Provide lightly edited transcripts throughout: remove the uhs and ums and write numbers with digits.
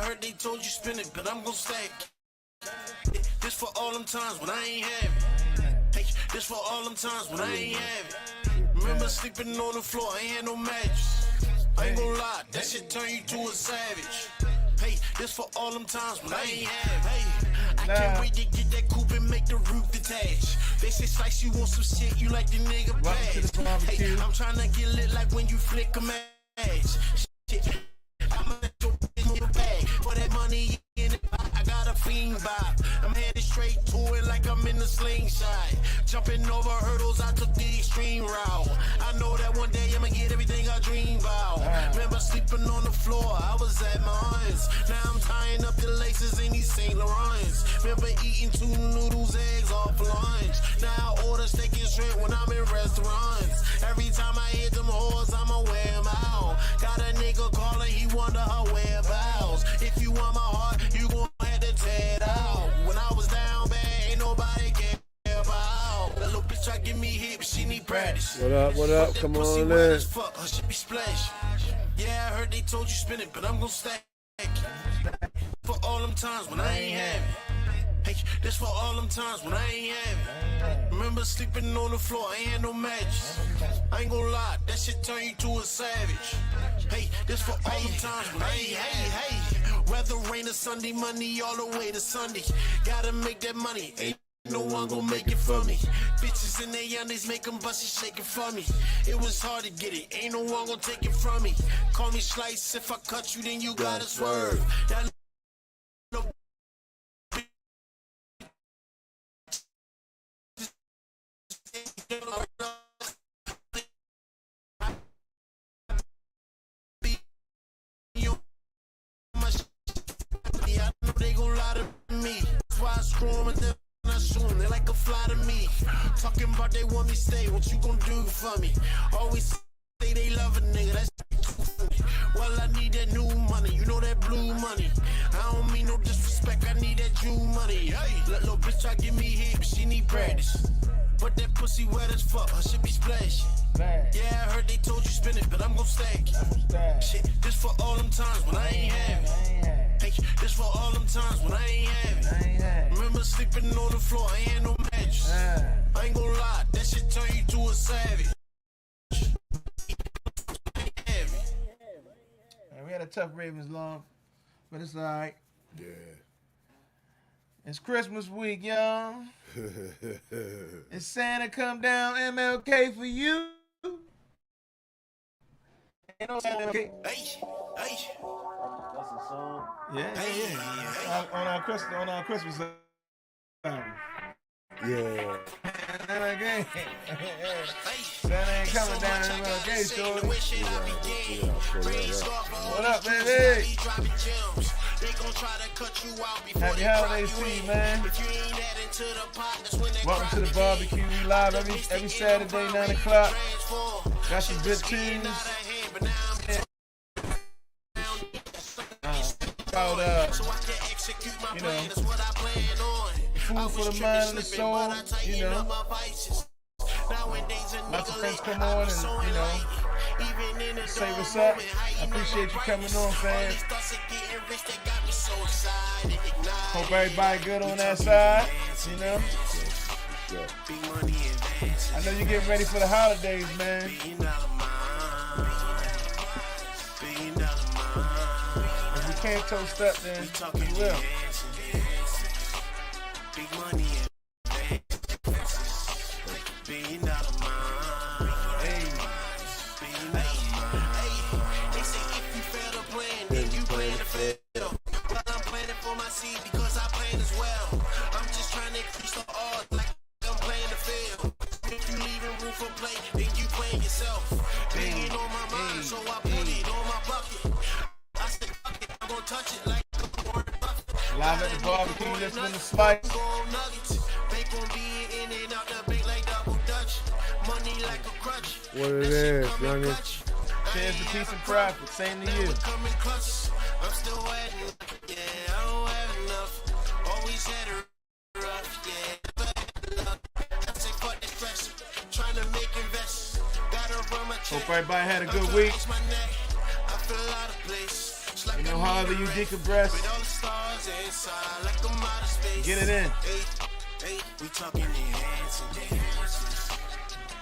heard they told you spin it, but I'm gon' stack it. This for all them times when I ain't have it. Hey, this for all them times when I ain't have it. Remember sleeping on the floor, I ain't had no mattress. I ain't gon' lie, that shit turn you to a savage. Hey, this for all them times when I ain't have it. Hey, I can't wait to get that coupe and make the roof detach. They say Slice, you want some shit, you like the nigga pass. Hey, I'm tryna get lit like when you flick a match. Shit, I'ma let your bitch in your bag. For that money in it, I got a fiend vibe. I'm headed straight to it like I'm in the slingshot. Jumping over hurdles, I took the extreme route. I know that one day I'ma get everything I dream about. Remember sleeping on the floor, I was at mines. Now I'm tying up the laces in these St. Laurents. Remember eating 2 noodles, eggs off lunch. Now I order steak and shrimp when I'm in restaurants. Every time I hit them whores, I'ma wear them out. Got a nigga calling, he wonder her whereabouts. If you want my heart, you gon' have to tear it out. When I was down bad, ain't nobody care about. That little bitch try to give me hit, but she need practice. What up, what up? Come on in. Fuck, her shit be splash. Yeah, I heard they told you spin it, but I'm gon' stack it. For all them times when I ain't have it. Hey, this for all them times when I ain't have it. Remember sleeping on the floor, I ain't had no mattress. I ain't gon' lie, that shit turn you to a savage. Hey, this for all them times when I ain't have it. Weather, rain, or Sunday, money all the way to Sunday. Gotta make that money, ain't no one gon' make it for me. Bitches in their youngies make them bust it, shake it for me. It was hard to get it, ain't no one gon' take it from me. Call me Slice, if I cut you, then you gotta swerve. That I know they gon' lie to me. That's why I screw them and then I shoot them. They like a fly to me. Talking about they want me stay. What you gon' do for me? Always say they love a nigga. That's too funny. Well, I need that new money. You know that blue money. I don't mean no disrespect. I need that Jew money. Hey, let little bitch try to give me hit, but she need practice. But that pussy wet as fuck. Her shit be splashing. Yeah, I heard they told you spin it, but I'm gon' stack it. Shit, this for all them times when I ain't have it. Hey, this for all them times when I ain't have it. Remember sleeping on the floor, I ain't had no mattress. I ain't gon' lie, that shit turn you to a savage. We had a tough Ravens long, but it's alright. Yeah. It's Christmas week, y'all. It's Santa come down MLK for you. Ain't no MLK. Hey, hey. That's a song. Yeah. On our Christmas album. Yeah. Santa ain't coming down MLK, shorty. What up, baby? Happy holidays to you, man. Welcome to the barbecue. We live every Saturday, 9 o'clock. Got some good tunes. About, you know, food for the mind and the soul, you know. Lots of friends come on and, you know, say what's up. I appreciate you coming on, fam. Hope everybody good on that side, you know. I know you're getting ready for the holidays, man. If we can't toast up, then we will. Live at the barbecue, listening to Slice. What it is, youngest. Cheers to peace and profit. Same to you. I'm still waiting. Yeah, I don't have enough. Always had a rough, yeah. I say fuck this pressure. Trying to make investments. Gotta run my check. Hope everybody had a good week. I feel out of place. You know, however you decompress, get it in. We talking enhancing,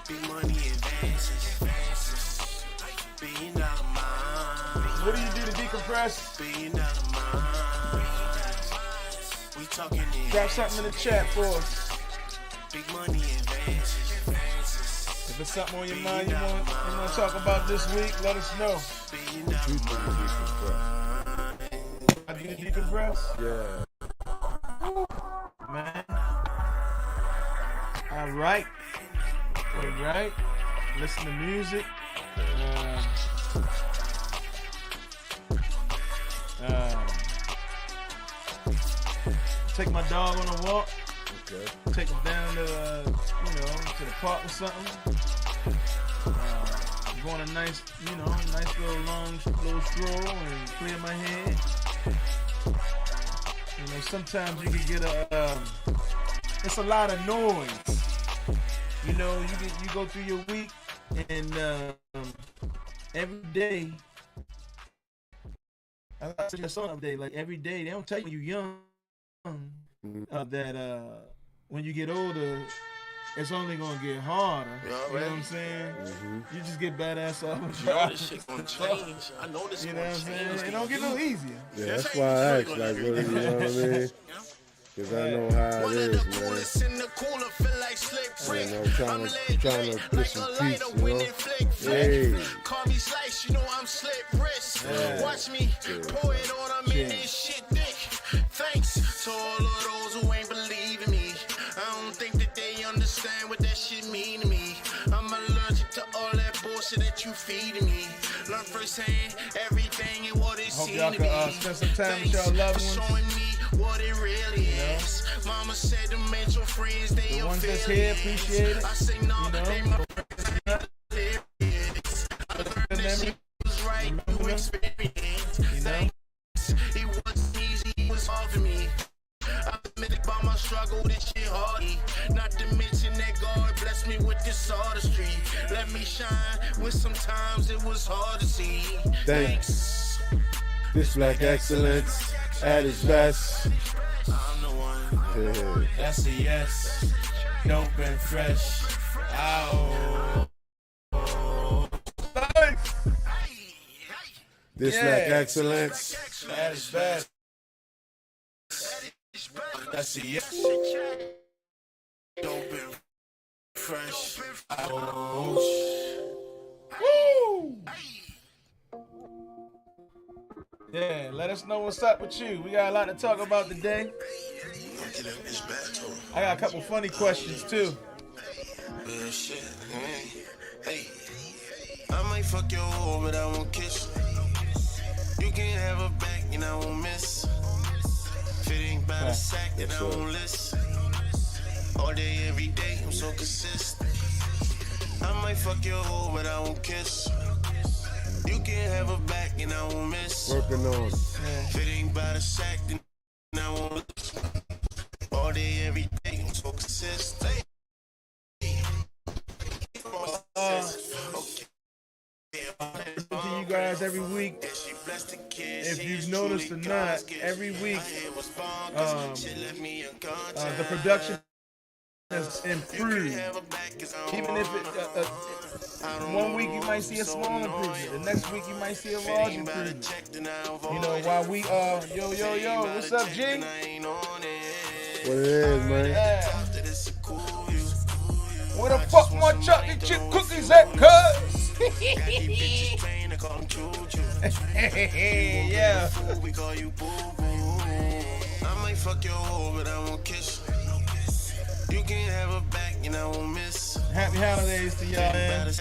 big money advances, $1 billion mind. What do you do to decompress? $1 billion mind. We talking Drop something in the chat for us. big money advances. If it's something on your mind you want to talk about this week, let us know. I do decompress? Yeah. Man. All right. Listen to music. Take my dog on a walk. Okay. Take him down to to the park or something. Go on a nice little long stroll and clear my head. You know, sometimes you can get it's a lot of noise. You know, you go through your week and every day. I said this on the other day, like every day they don't tell you when you're young that when you get older, it's only gonna get harder. You know what I'm saying? You just get badass off. This shit gonna change. I know this. You know what I'm saying? It don't get no easier. Yeah, that's why I asked, like, what, you know what I mean? Because I know how it is, man. You know, trying to get some peace, you know? Hey. Call me Slice, you know I'm slit wrist. Watch me pour it on, I'm in this shit thick. Thanks to all of those who ain't believing me. I don't think that they understand what that shit mean to me. I'm allergic to all that bullshit that you feeding me. Learn firsthand everything and what it seems to be. Spend some time with y'all loved ones. Showing me what it really is. Mama said to make your friends, they the ones that's here, appreciate it. I say no, but they my was right, you experienced. Thanks. It wasn't easy, it was hard for me. I admit about my struggle, this shit hardy. Not to mention that God blessed me with this artistry. Let me shine when sometimes it was hard to see. Thanks. This black excellence at its best. I'm the one. Yeah. That's a yes. Dope and fresh. Ow. This black excellence. That is best. That's a yes. Dope and fresh. Woo! Yeah, let us know what's up with you. We got a lot to talk about today. I got a couple funny questions too. Shit. Hey, I might fuck your hoe, but I won't kiss. You can have her back and I won't miss. If it ain't by the sack, then I won't listen. All day, every day, I'm so consistent. I might fuck your hoe, but I won't kiss. You can have her back and I won't miss. Working on. If it ain't by the sack, then I won't listen. All day, every day, I'm so consistent. To you guys every week. If you've noticed or not, every week the production has improved. Even if it, one week you might see a small improvement, the next week you might see a large improvement. You know, while we yo, what's up, G? What it is, man? Yeah. Where the fuck my chocolate chip cookies at, cuz? Yeah. I might fuck your hoe, but I won't kiss. You can have her back and I won't miss. Happy holidays to y'all, man.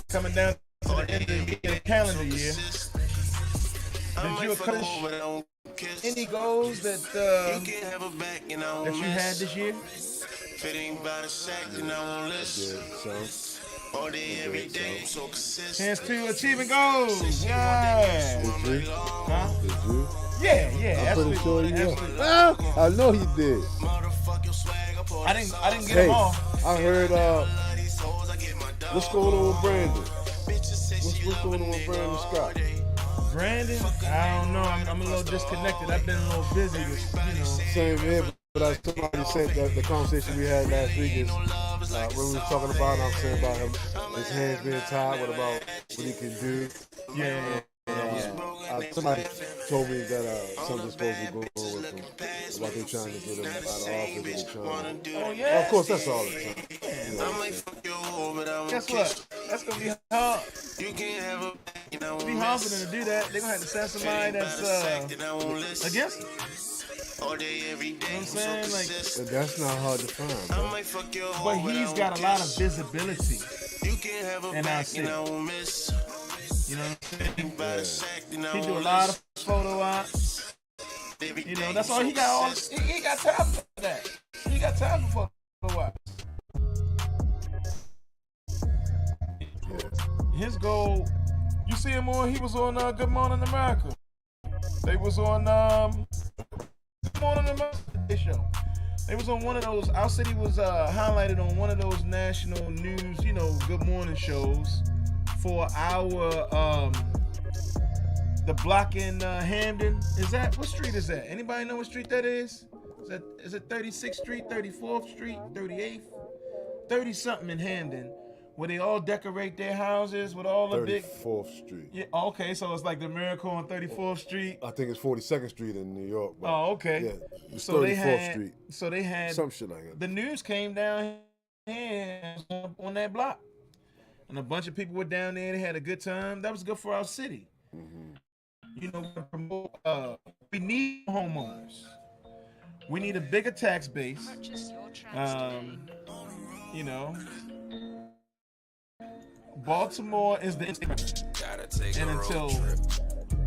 Coming down to the end of the calendar year. Did you accomplish any goals that you had this year? Fitting by the sack, then I won't listen. All day, every day, I'm so consistent. Chance to achieving goals. Yeah. Did you? Huh? Did you? Yeah. I'm pretty sure you did. Well, I know he did. I didn't get them all. I heard what's going on with Brandon? What's going on with Brandon Scott? Brandon, I don't know. I'm a little disconnected. I've been a little busy with, Same here, but somebody said that the conversation we had last week is when we were talking about, I'm saying about him, his hands being tied. What about what he can do? Yeah. Somebody told me that something's supposed to go on with him. About they trying to get him out of office. Oh, yeah? Well, of course, that's all the time. Guess what? That's going to be hard. It'll be hard for them to do that. They're going to have to send somebody that's against it. You know what I'm saying? Like, that's not hard to find, bro. But he's got a lot of visibility in our city. You know what I'm saying? He do a lot of photo ops. You know, that's all he got. He got time for that. He got time for photo ops. His goal, you see him on, he was on Good Morning America. They was on Good Morning America show. They was on one of those, our city was highlighted on one of those national news, good morning shows for our, the block in Hamden. What street is that? Anybody know what street that is? Is it 36th Street, 34th Street, 38th? 30 something in Hamden, where they all decorate their houses with all the 34th Street. Yeah, okay, so it's like the Miracle on 34th Street. I think it's 42nd Street in New York. But okay. Yeah, it's so 34th Street. So they had some shit like that. The news came down here on that block, and a bunch of people were down there. They had a good time. That was good for our city. Mm-hmm. We need homeowners. We need a bigger tax base. Baltimore is the and until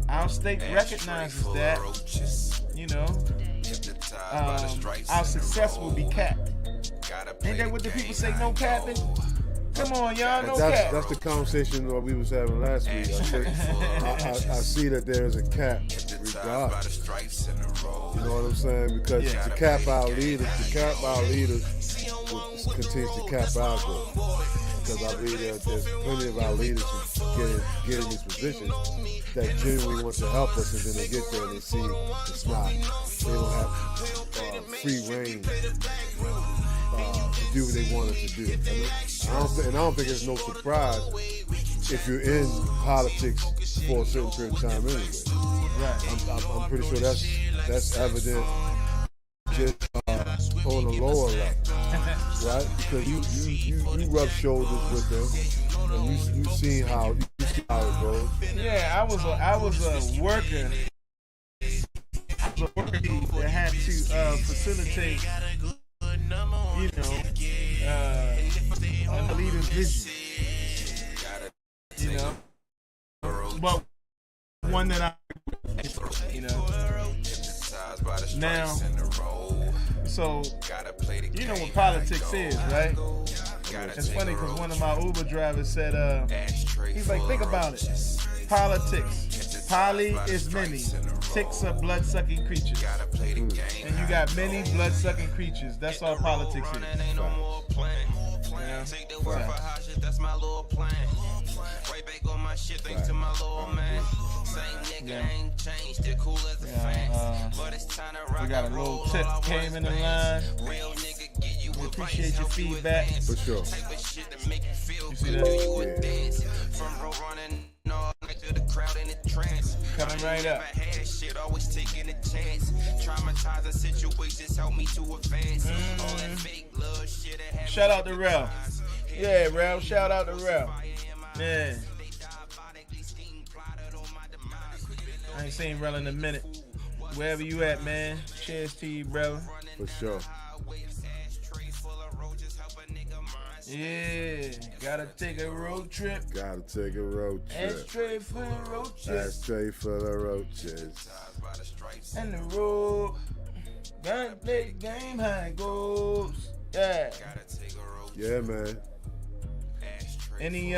our state recognizes that, our success will be capped. Ain't that what the people say? No capping. Come on, y'all. No cap. That's the conversation that we was having last week. I see that there is a cap regardless. You know what I'm saying? Because to cap our leaders, will continue to cap our growth. Because I believe that there's plenty of our leaders who get in these positions that genuinely want to help us, and then they get there and they see it's not. They don't have free reign to do what they wanted to do. I don't think it's no surprise if you're in politics for a certain period of time anyway. Right. I'm pretty sure that's evident just on the lower level. Right? Because you rub shoulders with them, and you see how it goes. Yeah, I was a worker. That had to facilitate, a leader's vision. But one that now. So, you know what politics is, right? It's funny because one of my Uber drivers said, he's like, think about it. Politics. Poly is many. Ticks are blood-sucking creatures. And you got many blood-sucking creatures. That's all politics is. That's my little plan. Right back on my shit, thanks to my little man. Same nigga ain't changed, still cool as a fan. But it's time to rock. We got a little tip came in the line. We appreciate your feedback. For sure. You see that? Coming right up. Shout out to Rel. Yeah, Rel. Shout out to Rel. Man. I ain't seen Rel in a minute. Wherever you at, man. Cheers to you, brother. For sure. Yeah, gotta take a road trip. Ashtray for the roaches. Ashtray for the roaches. And the road. Gotta play the game how it goes. Yeah. Yeah, man. Any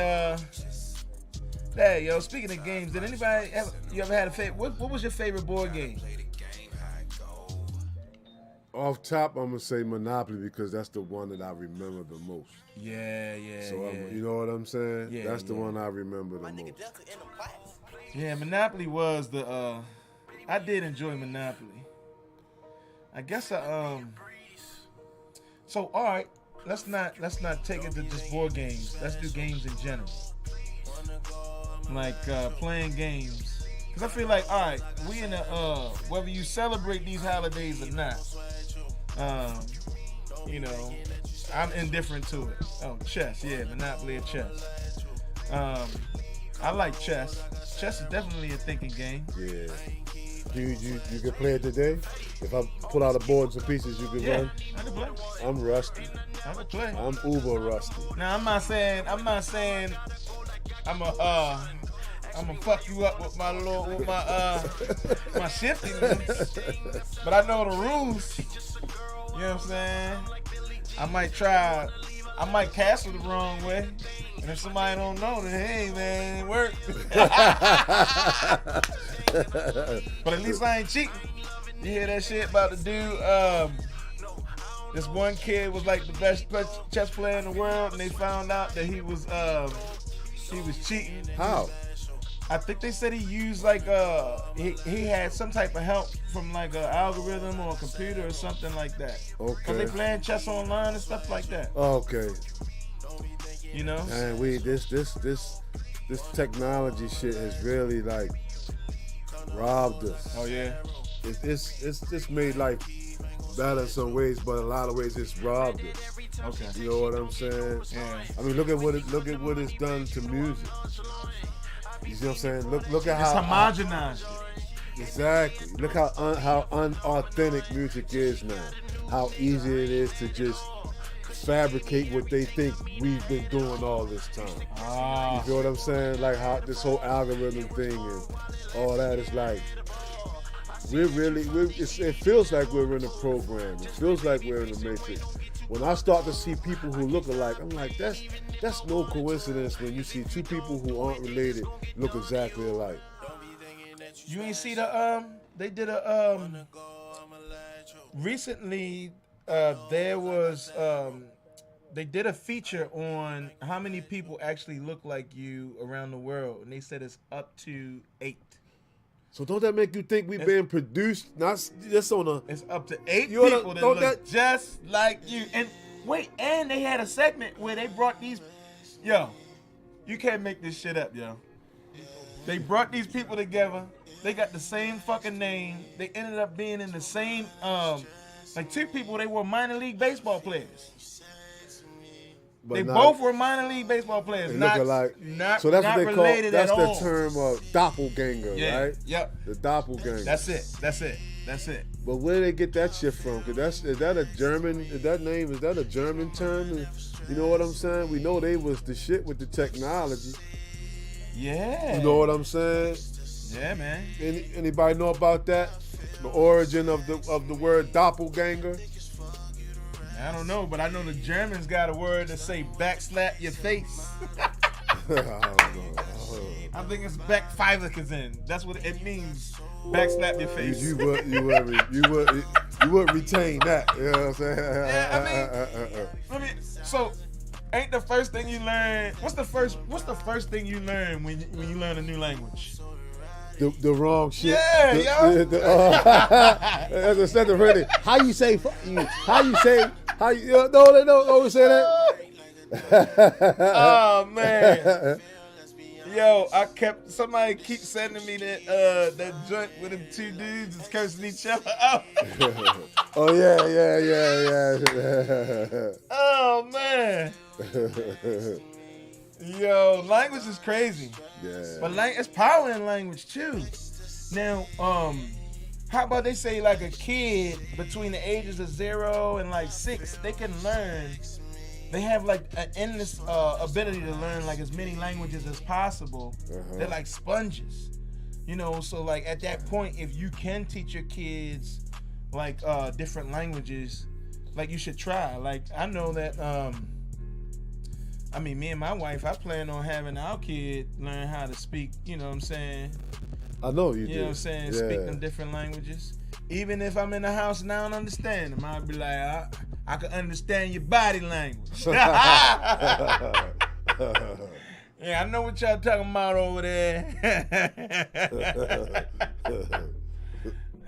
hey, yo, speaking of games, did anybody you ever had a favorite? What was your favorite board game? Off top, I'm gonna say Monopoly because that's the one that I remember the most. Yeah. So you know what I'm saying? Yeah, that's the one I remember the most. Yeah, Monopoly was the. I did enjoy Monopoly. I guess So all right, let's not take it to just board games. Let's do games in general. Like playing games. Cause I feel like, all right, we in a whether you celebrate these holidays or not, you know, I'm indifferent to it. Oh, chess, yeah, Monopoly or chess. I like chess. Chess is definitely a thinking game. Yeah. You can play it today? If I pull out a board and some pieces, you can run? I can play. I'm rusty. I can play. I'm uber rusty. Now I'm not saying I'm gonna fuck you up with my my shiftiness, but I know the rules. You know what I'm saying? I might castle the wrong way, and if somebody don't know, then hey man, it worked. But at least I ain't cheating. You hear that shit about the dude? This one kid was like the best chess player in the world, and they found out that he was cheating. How? I think they said he used like he had some type of help from like an algorithm or a computer or something like that. Okay. Cause they playing chess online and stuff like that. Okay. You know. Man, this technology shit has really like robbed us. Oh yeah. It's made life better in some ways, but in a lot of ways it's robbed us. Okay. You know what I'm saying? Yeah. I mean, look at what it's done to music. You see what I'm saying? Look at It's how homogenized. Exactly. Look how unauthentic music is now. How easy it is to just fabricate what they think we've been doing all this time. You feel what I'm saying? Like how this whole algorithm thing and all that is like. It feels like we're in a program. It feels like we're in a matrix. When I start to see people who look alike, I'm like, that's no coincidence when you see two people who aren't related look exactly alike. You ain't see they did recently there was they did a feature on how many people actually look like you around the world, and they said it's up to 8. So don't that make you think we've been produced? Not just on a. It's up to 8 people that look just like you. And wait, and they had a segment where they brought these. Yo, you can't make this shit up, yo. They brought these people together. They got the same fucking name. They ended up being in the same. Like 2 people, they were minor league baseball players. But both were minor league baseball players. Not so that's what they call. That's the all. term of doppelganger, yeah, right? Yep. The doppelganger. That's it. But where do they get that shit from? Cause is that a German term? You know what I'm saying? We know they was the shit with the technology. Yeah. You know what I'm saying? Yeah, man. Anybody know about that? The origin of the word doppelganger? I don't know, but I know the Germans got a word that say backslap your face. I don't know. I think it's backfeilerkazen. That's what it means. Backslap your face. You would retain that. You know what I'm saying? Yeah, so ain't the first thing you learn? What's the first thing you learn when you learn a new language? The wrong shit. Yeah, yo. That's really. How you say? No, they don't always say that. Oh man. Yo, somebody keeps sending me that joint with them 2 dudes that's cursing each other out. Oh yeah. Oh man. Yo, language is crazy. Yeah. But it's power in language too. Now, how about they say like a kid between the ages of 0 and like 6, they can learn. They have like an endless ability to learn like as many languages as possible. They're like sponges, you know. So like at that point, if you can teach your kids like different languages, like you should try. Like I know that. I mean, me and my wife, I plan on having our kid learn how to speak. You know what I'm saying? I know you do. You know what I'm saying? Yeah. Speak them different languages. Even if I'm in the house and I don't understand them, I'll be like, I can understand your body language. Yeah, I know what y'all talking about over there.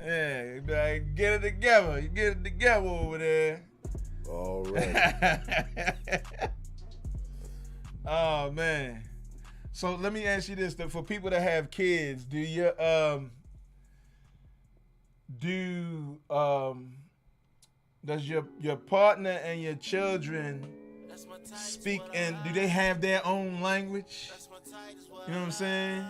Yeah, like, get it together. You get it together over there. All right. Oh man. So let me ask you this: for people that have kids, does your partner and your children speak and do they have their own language? You know what I'm saying?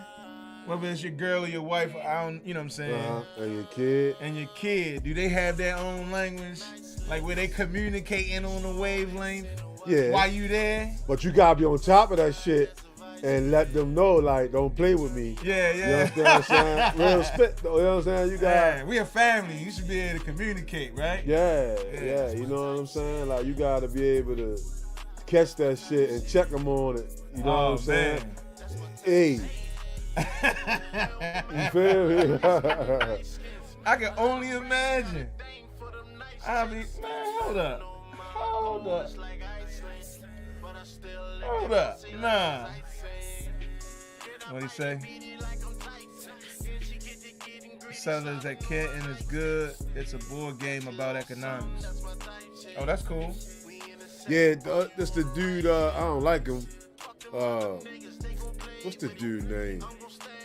Whether it's your girl or your wife, I don't, you know what I'm saying? And your kid. And your kid, do they have their own language? Like where they communicating on a wavelength? Yeah. While you there? But you gotta be on top of that shit and let them know, like, don't play with me. Yeah. You understand what I'm saying? Real spit though, you know what I'm saying? You got. Yeah, we a family. You should be able to communicate, right? Yeah. You know what I'm saying? Like, you gotta be able to catch that shit and check them on it. You know what I'm saying? Hey. You feel me? I can only imagine. I mean, man, hold up. Nah. What do you say? Settlers at Canton is good. It's a board game about economics. Oh, that's cool. Yeah, that's the dude. I don't like him. What's the dude name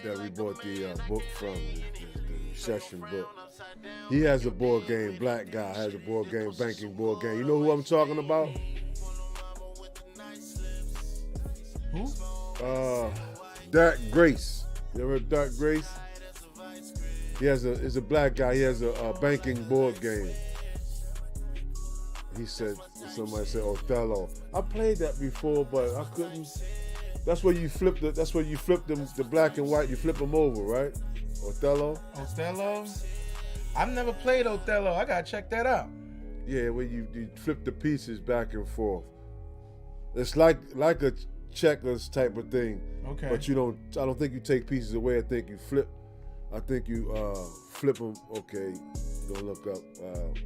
that we bought the book from? The session book. He has a board game. Black guy has a board game, banking board game. You know who I'm talking about? Who? Dark Grace. You ever heard Dark Grace? He's a black guy. He has a banking board game. He said, somebody said Othello. I played that before, but I couldn't. That's where you flip the black and white. You flip them over, right? Othello. I've never played Othello. I gotta check that out. Yeah, where you flip the pieces back and forth. It's like a checkers type of thing. Okay. But I don't think you take pieces away. I think you flip them. Okay. Don't look up.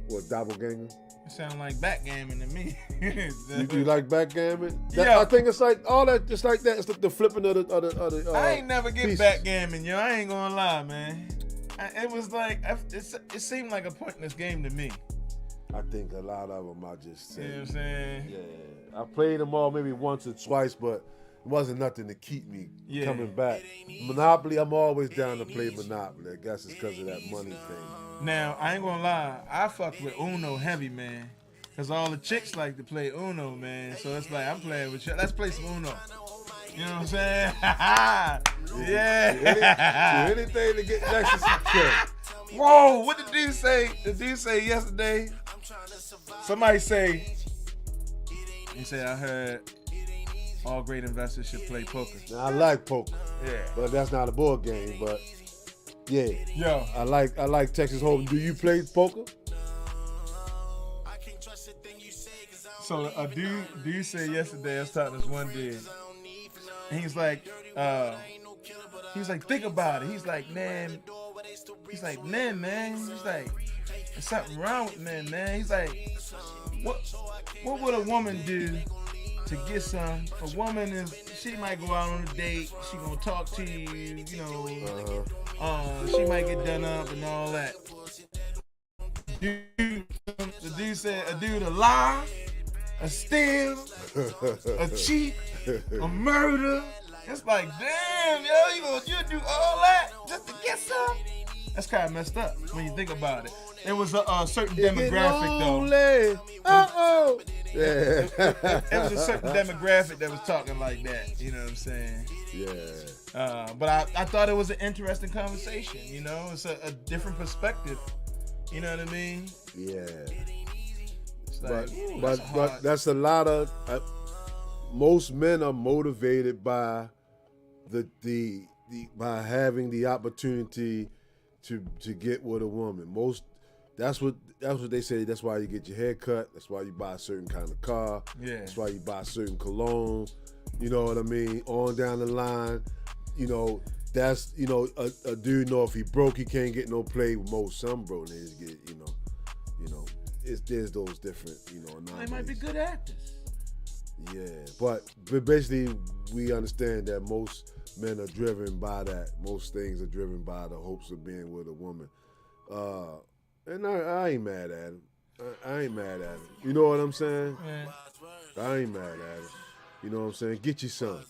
What, doppelganger? It sounds like backgammon to me. You like backgammon? Yeah. I think it's like all that. Just like that. It's the flipping of the. I ain't never get pieces. backgammon, yo. I ain't gonna lie, man. It was like it seemed like a pointless game to me. I think a lot of them I just said. You know what I'm saying? Yeah. I played them all maybe once or twice, but it wasn't nothing to keep me coming back. Monopoly, I'm always down to play Monopoly. I guess it's because of that money thing. Now, I ain't gonna lie, I fuck with Uno heavy, man. Cause all the chicks like to play Uno, man. So it's like I'm playing with you. Let's play some Uno. You know what I'm saying? Yeah. Do anything to get next to some chick. Whoa, what did the dude say? The dude say yesterday? Somebody say, he said, I heard all great investors should play poker. Now, I like poker. Yeah. But that's not a board game, but yeah. Yo. I like Texas Hold'em. Do you play poker? So a dude said yesterday, I was talking to this one dude, and he's like, think about it. He's like, man. He's like, there's something wrong with men, man. He's like, what would a woman do to get some? A woman she might go out on a date, she gonna talk to you, you know, she might get done up and all that. The dude said a dude a lie, a steal, a cheat, a murder. It's like, damn, yo, you do all that just to get some? That's kind of messed up when you think about it. It was a certain demographic, though. Yeah. It was a certain demographic that was talking like that. You know what I'm saying? Yeah. But I thought it was an interesting conversation. You know, it's a different perspective. You know what I mean? Yeah. It's like, But that's a lot of. Most men are motivated by by having the opportunity to get with a woman. That's what they say. That's why you get your hair cut. That's why you buy a certain kind of car. Yeah. That's why you buy a certain cologne. You know what I mean? On down the line, you know, that's, you know, a dude know if he broke, he can't get no play. Most some bro niggas get, you know, there's those different, you know. They might be good actors. Yeah, but basically we understand that most men are driven by that. Most things are driven by the hopes of being with a woman. And I ain't mad at him. I ain't mad at him. You know what I'm saying? Yeah. I ain't mad at him. You know what I'm saying? Get you some.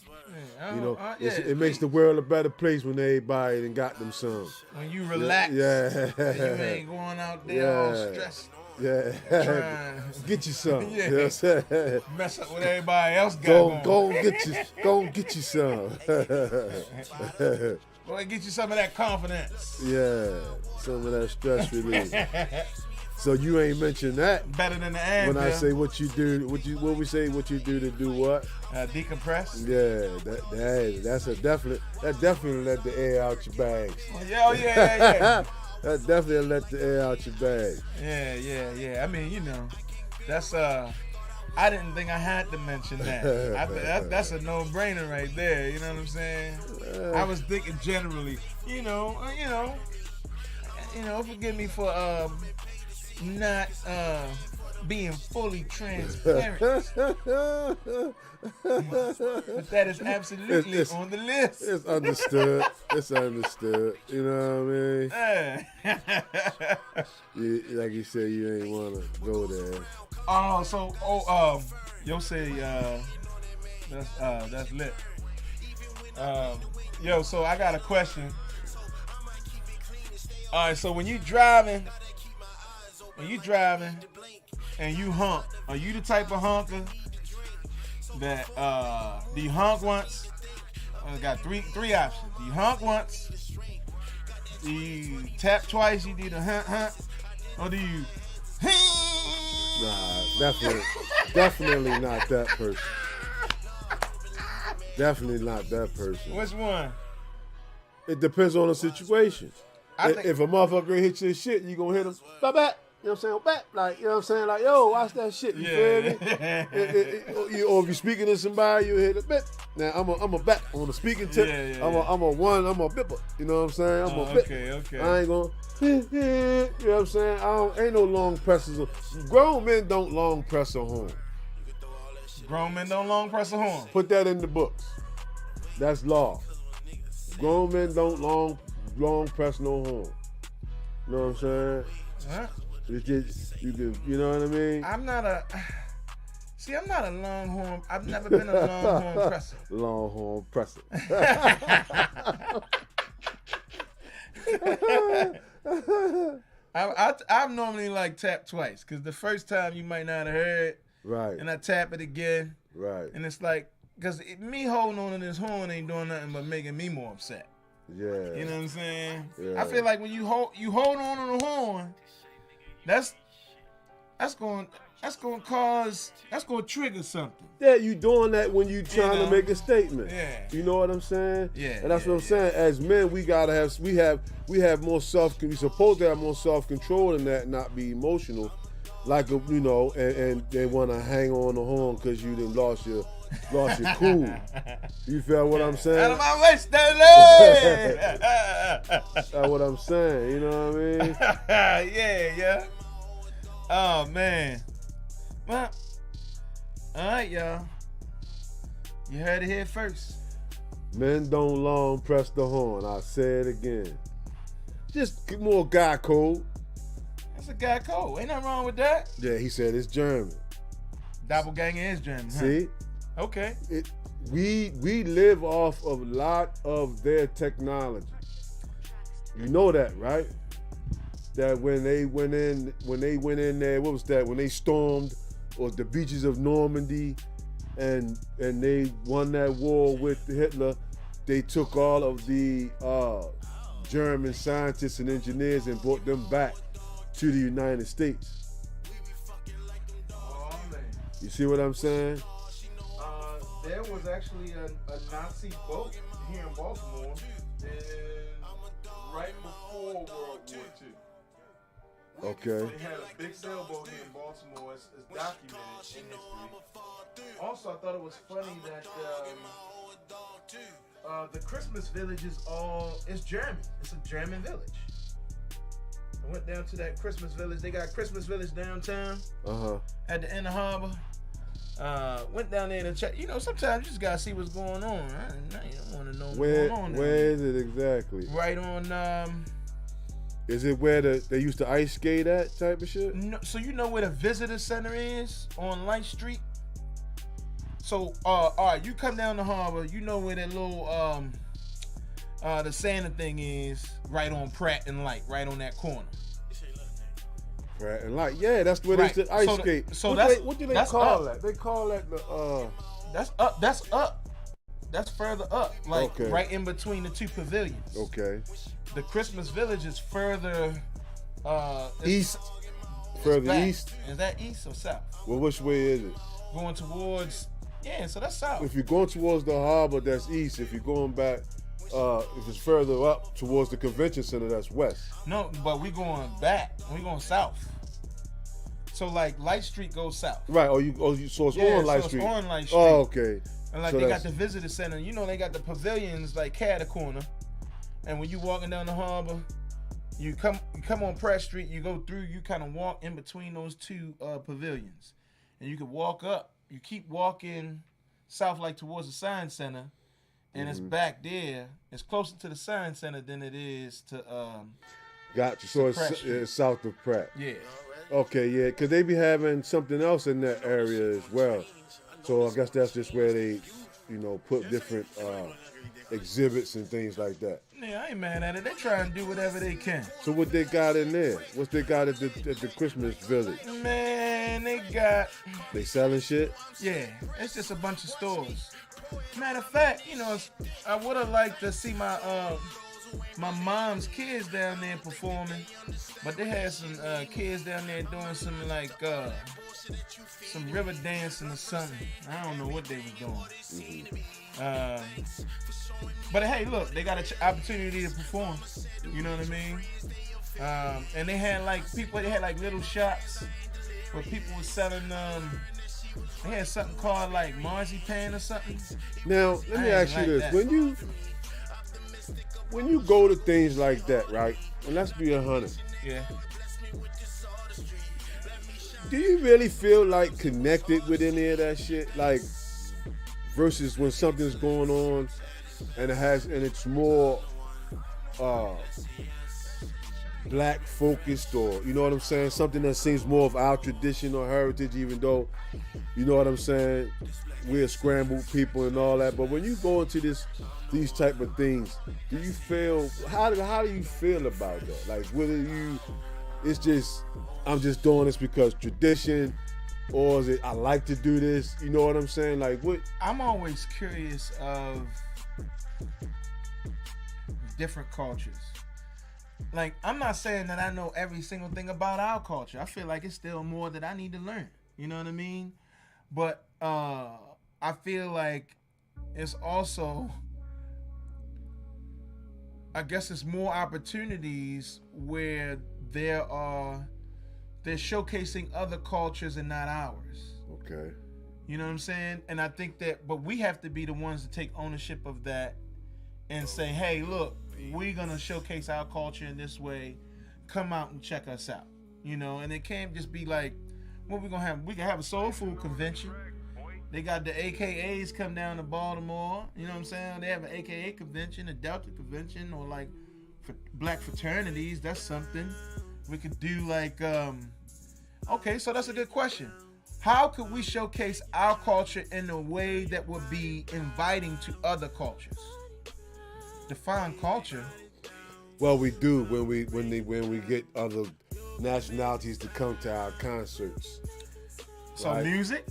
Yeah, You know, it makes the world a better place when everybody done got them some. when you relax. Yeah. You ain't going out there all stressed. Yeah. Get you some. Yeah. You know what I'm saying? Mess up what everybody else got going. Go and get you some. Go and get you some of that confidence. Yeah. Some of that stress relief. So you ain't mentioned that. Better than the ad. When I say what you do, what we say what you do to do what? Decompress. Yeah, that's a definite. That definitely let the air out your bags. Yeah. That definitely let the air out your bag. Yeah. I mean, you know, that's I didn't think I had to mention that. That's a no-brainer right there. You know what I'm saying? I was thinking generally. You know. Forgive me for not being fully transparent. But that is absolutely on the list. It's understood. You know what I mean? Like you said, you ain't want to go there. Yo say that's lit. So I got a question. All right, so when you driving and you honk, are you the type of honker that do you honk once? I got three options. Do you honk once? Do you tap twice? You do the hunt? Or do you? Nah, definitely not that person. Definitely not that person. Which one? It depends on the situation. If a motherfucker hits your shit, you gonna hit him back. You know what I'm saying? Back, like, you know what I'm saying? Like, yo, watch that shit. You feel me? Or if you're speaking to somebody, you hit a bip. Now I'm a back on the speaking tip. I'm a bipper. You know what I'm saying? I'm a bip. Okay. I ain't gonna. You know what I'm saying? Ain't no long presses. Grown men don't long press a horn. Grown men don't long press a horn. Put that in the books. That's law. Grown men don't long press no horn. You know what I'm saying? Huh? You can, you know what I mean? I'm not a longhorn. I've never been a longhorn presser. Longhorn presser. I'm normally like tap twice, because the first time you might not have heard. Right. And I tap it again. Right. And it's like, because me holding on to this horn ain't doing nothing but making me more upset. Yeah. You know what I'm saying? Yeah. I feel like when you hold on to the horn, that's going to trigger something. Yeah, you doing that when you trying to make a statement. Yeah. You know what I'm saying? Yeah. And that's what I'm saying. As men, we have more we supposed to have more self-control than that, not be emotional. Like, you know, and they want to hang on the horn because you done lost your cool. You feel what I'm saying? Out of my way, Stanley! That's what I'm saying. You know what I mean? Yeah. Oh, man. Well, all right, y'all. You heard it here first. Men don't long press the horn. I'll say it again. Just more guy code. That's a guy code. Ain't nothing wrong with that. Yeah, he said it's German. Doppelganger is German. Huh? See? Okay. We live off of a lot of their technology. You know that, right? That when they went in there, what was that? When they stormed or the beaches of Normandy and they won that war with Hitler, they took all of the German scientists and engineers and brought them back to the United States. Oh, man. You see what I'm saying? There was actually a Nazi boat here in Baltimore right before World War II. Okay. They had a big sailboat here in Baltimore. It's documented in history. Also, I thought it was funny that the Christmas village it's German. It's a German village. I went down to that Christmas village. They got Christmas village downtown. Uh-huh. At the end of harbor. Went down there to check. You know, sometimes you just gotta see what's going on. I don't want to know what's Where going on. where is it exactly? Right on. Is it where they used to ice skate at type of shit? No, so you know where the visitor center is on Light Street. So all right, you come down the harbor. You know where that little the Santa thing is, right on Pratt and Light, right on that corner. Pratt and Light, yeah, that's where they used to ice skate. What do they call that? They call that the That's up. That's up. That's further up, like right in between the two pavilions. Okay. The Christmas Village is further east. Further back. east. Is that east or south? Well, which way is it? Going towards, so that's south. If you're going towards the harbor, that's east. If you're going back, if it's further up towards the convention center, that's west. No, but we going back. We going south. So like Light Street goes south. Right. So it's on Light Street. It's on Light Street. Oh, okay. And like they got the visitor center. You know they got the pavilions like cat a corner. And when you walking down the harbor, you come on Pratt Street. You go through. You kind of walk in between those two pavilions, and you can walk up. You keep walking south like towards the Science Center, and it's back there. It's closer to the Science Center than it is to. Gotcha. So it's south of Pratt. Yeah. Okay, yeah, because they be having something else in that area as well. So I guess that's just where they, put different exhibits and things like that. Yeah, I ain't mad at it. They try and do whatever they can. So what they got in there? What they got at the Christmas Village? Man, They selling shit? Yeah, it's just a bunch of stores. Matter of fact, I would have liked to see my mom's kids down there performing, but they had some kids down there doing some some river dancing or something. I don't know what they was doing. But hey, look, they got an opportunity to perform. You know what I mean? And they had like little shops where people were selling. They had something called like marzipan or something. Now let me ask you this: when you go to things like that, right? And let's be 100. Yeah. Do you really feel like connected with any of that shit? Like versus when something's going on and it's more black focused, or you know what I'm saying? Something that seems more of our tradition or heritage, even though, you know what I'm saying, we're scrambled people and all that. But when you go into these type of things, do you feel how do you feel about that? Like whether it's just I'm just doing this because tradition, or is it I like to do this? You know what I'm saying? Like what? I'm always curious of different cultures. Like I'm not saying that I know every single thing about our culture. I feel like it's still more that I need to learn. You know what I mean? But I feel like it's also, I guess it's more opportunities where they're showcasing other cultures and not ours. Okay. You know what I'm saying? And I think that, but we have to be the ones to take ownership of that and say, hey, look, we're going to showcase our culture in this way. Come out and check us out. And it can't just be like, what we going to have? We can have a soul food convention. They got the AKAs come down to Baltimore. You know what I'm saying? They have an AKA convention, a Delta convention, or like for black fraternities. That's something. We could do like, okay, so that's a good question. How could we showcase our culture in a way that would be inviting to other cultures? Define culture. Well, we do when we get other nationalities to come to our concerts. So right? Music?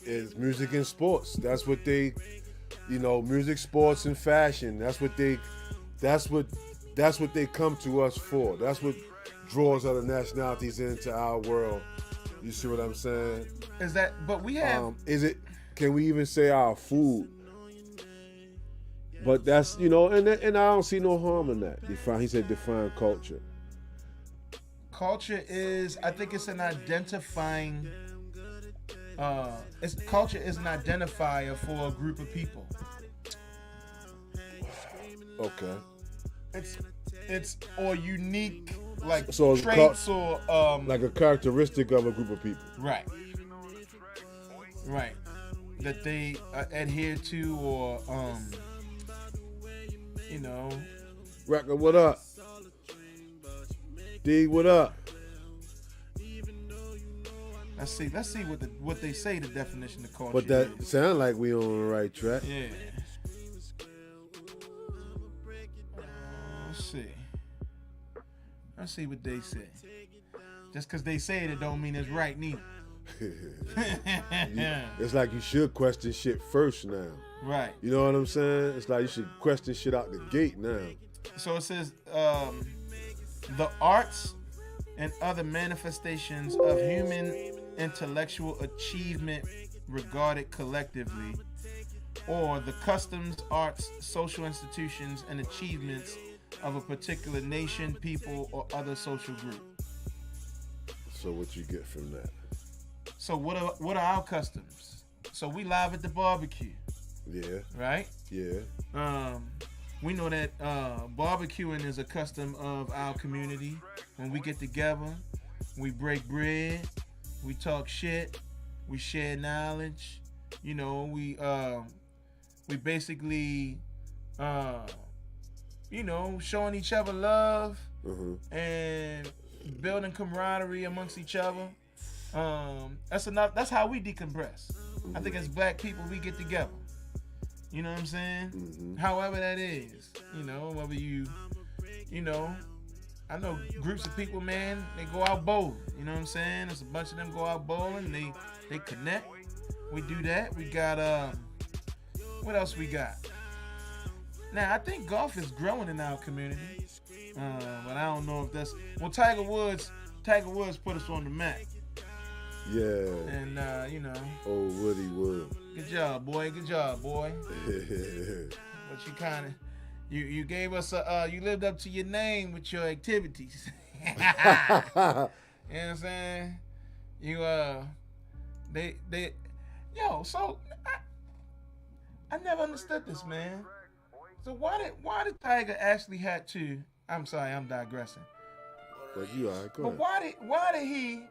It's music and sports. That's what they, music, sports, and fashion. That's what they come to us for. That's what draws other nationalities into our world. You see what I'm saying? Is that? But we have. Can we even say our food? But that's and I don't see no harm in that. He said define culture. Culture is, I think it's an identifying. Culture is an identifier for a group of people. Okay. It's or unique like so traits or like a characteristic of a group of people. Right. Right. That they adhere to, or you know. Record, what up? D, what up? Let's see what they say the definition of culture But that is. sound like we on the right track. Yeah. Let's see what they say. Just because they say it don't mean it's right neither. It's like you should question shit first now. Right. You know what I'm saying? It's like you should question shit out the gate now. So it says the arts and other manifestations of human intellectual achievement regarded collectively, or the customs, arts, social institutions, and achievements of a particular nation, people, or other social group. So what you get from that? So what are our customs? So we live at the barbecue. Yeah. Right? Yeah. We know that barbecuing is a custom of our community. When we get together, we break bread, we talk shit, we share knowledge. You know, we basically, you know, showing each other love and building camaraderie amongst each other. That's enough. That's how we decompress. I think as black people, we get together. You know what I'm saying? However that is, you know, whether you know, I know groups of people, man, they go out bowling. You know what I'm saying? There's a bunch of them go out bowling. They connect. We do that. We got what else we got? Now I think golf is growing in our community, but I don't know if that's Tiger Woods put us on the map. Yeah. And you know. Old Woody Wood. Good job, boy. Good job, boy. But you kind of, you gave us you lived up to your name with your activities. You know what I'm saying? You so I never understood this, man. So why did Tiger actually had to? I'm sorry, I'm digressing. But you all right, go But ahead. why did he?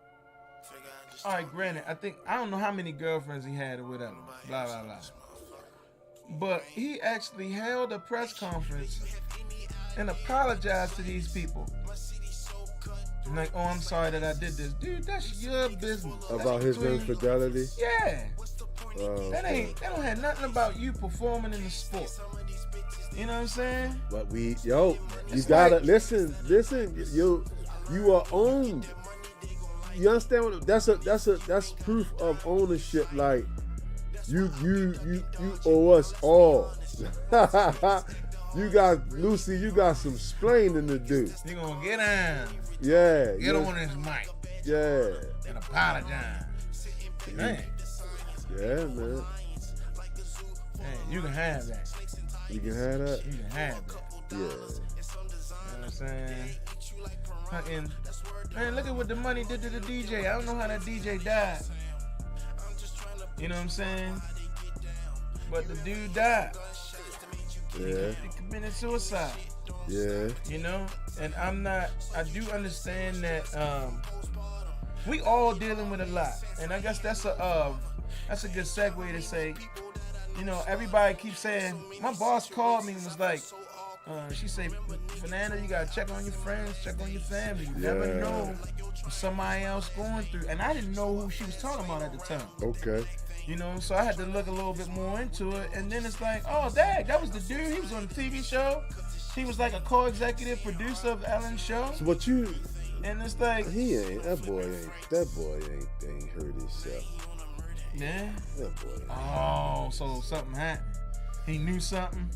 All right, granted, I don't know how many girlfriends he had or whatever, blah, blah, blah. But he actually held a press conference and apologized to these people. Like, oh, I'm sorry that I did this. Dude, that's your business. About his infidelity? Yeah. That don't have nothing about you performing in the sport. You know what I'm saying? But you It's gotta like- listen, you are owned. You understand what that's proof of ownership. Like you owe us all. You got Lucy, you got some splaining to do. You gonna get down. Yeah. Get on this mic. Yeah. And apologize. Man. Yeah, man. Man, you can have that. You can have that? You can have that. Yeah. You know what I'm saying? Fucking, man, look at what the money did to the DJ. I don't know how that DJ died. You know what I'm saying? But the dude died. Yeah. He committed suicide. Yeah. You know? And I do understand that we all dealing with a lot. And I guess that's a good segue to say, you know, everybody keeps saying, my boss called me and was like, she said, Fernando, you gotta check on your friends, check on your family. You never know what somebody else going through. And I didn't know who she was talking about at the time. Okay. You know, so I had to look a little bit more into it. And then it's like, oh, dang, that was the dude. He was on the TV show. He was like a co-executive producer of Ellen's show. So what you? And it's like, That boy ain't hurt himself. yeah. That boy. Oh, so something happened. He knew something.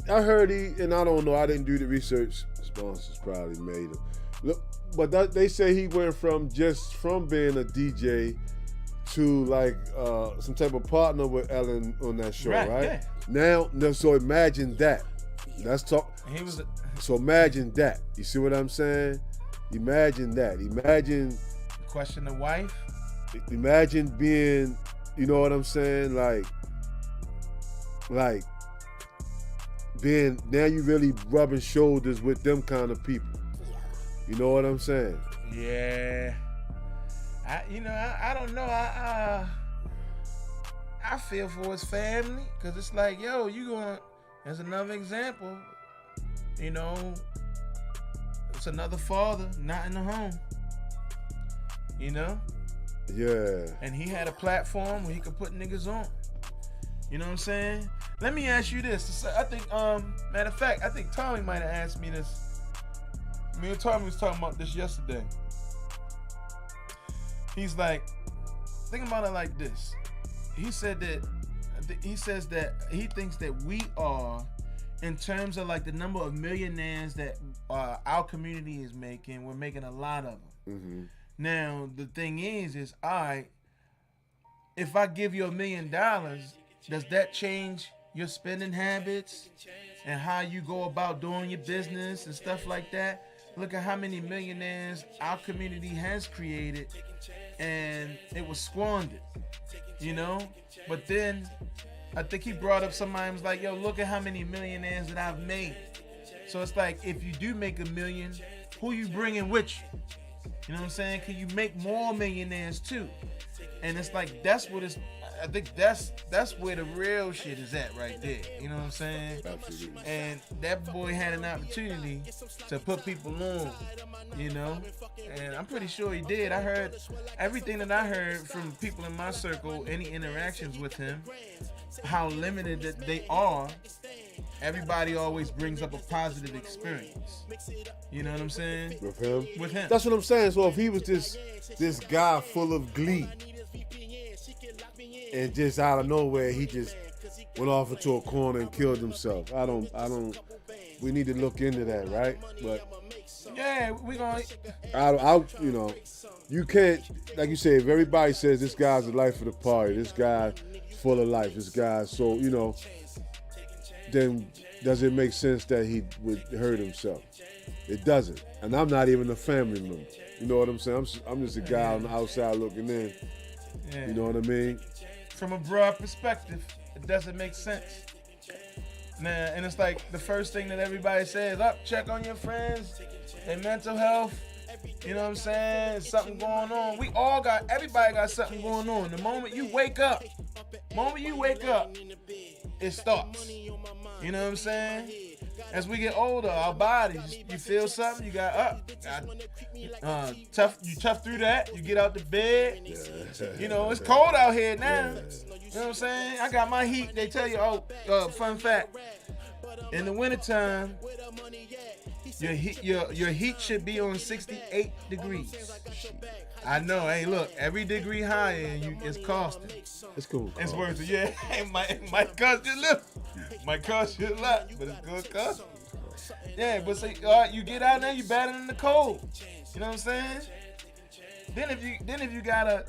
I heard and I don't know, I didn't do the research. Sponsors probably made him. Look, but they say he went from being a DJ to like some type of partner with Ellen on that show, right? Yeah. Now, so imagine that. Let's talk. He was. So imagine that. You see what I'm saying? Imagine that. Imagine. Question the wife. Imagine being, you know what I'm saying? Like being, now you really rubbing shoulders with them kind of people. You know what I'm saying? Yeah. I don't know. I feel for his family because it's like, yo, there's another example. It's another father not in the home. Yeah. And he had a platform where he could put niggas on. You know what I'm saying? Let me ask you this. I think, matter of fact, I think Tommy might have asked me this. Me and Tommy was talking about this yesterday. He's like, think about it like this. He said that, he says that he thinks that we are, in terms of like the number of millionaires that our community is making, we're making a lot of them. Mm-hmm. Now, the thing is all right, if I give you $1 million, does that change your spending habits and how you go about doing your business and stuff like that? Look at how many millionaires our community has created, and it was squandered, But then I think he brought up somebody was like, yo, look at how many millionaires that I've made. So it's like, if you do make $1 million, who you bringing with you? You know what I'm saying? Can you make more millionaires too? And it's like, I think that's where the real shit is at right there. You know what I'm saying? Absolutely. And that boy had an opportunity to put people on, and I'm pretty sure he did. I heard everything that I heard from people in my circle, any interactions with him, how limited that they are. Everybody always brings up a positive experience. You know what I'm saying? With him? With him. That's what I'm saying. So if he was this guy full of glee, and just out of nowhere he just went off into a corner and killed himself, I don't. We need to look into that, right? But yeah, we gonna. You can't, like you say, if everybody says this guy's the life of the party, this guy's full of life, this guy's so, then does it make sense that he would hurt himself? It doesn't. And I'm not even a family member. You know what I'm saying? I'm just a guy on the outside looking in. Yeah. You know what I mean? From a broad perspective, it doesn't make sense. Nah, and it's like the first thing that everybody says, check on your friends, their mental health. You know what I'm saying? Something going on. Everybody got something going on. The moment you wake up, it starts. You know what I'm saying? As we get older, our bodies, you feel something, you got up. You tough through that. You get out the bed. Yeah. It's cold out here now. Yeah. You know what I'm saying? I got my heat. They tell you, fun fact. In the wintertime, your heat should be on 68 degrees. I know. Hey, look, every degree higher, it's costing. It's cool. It's worth it. Yeah, it might cost you a little. Might cost you a lot, but it's good cost. Yeah, but say, you get out there, you battling the cold. You know what I'm saying? Then if you gotta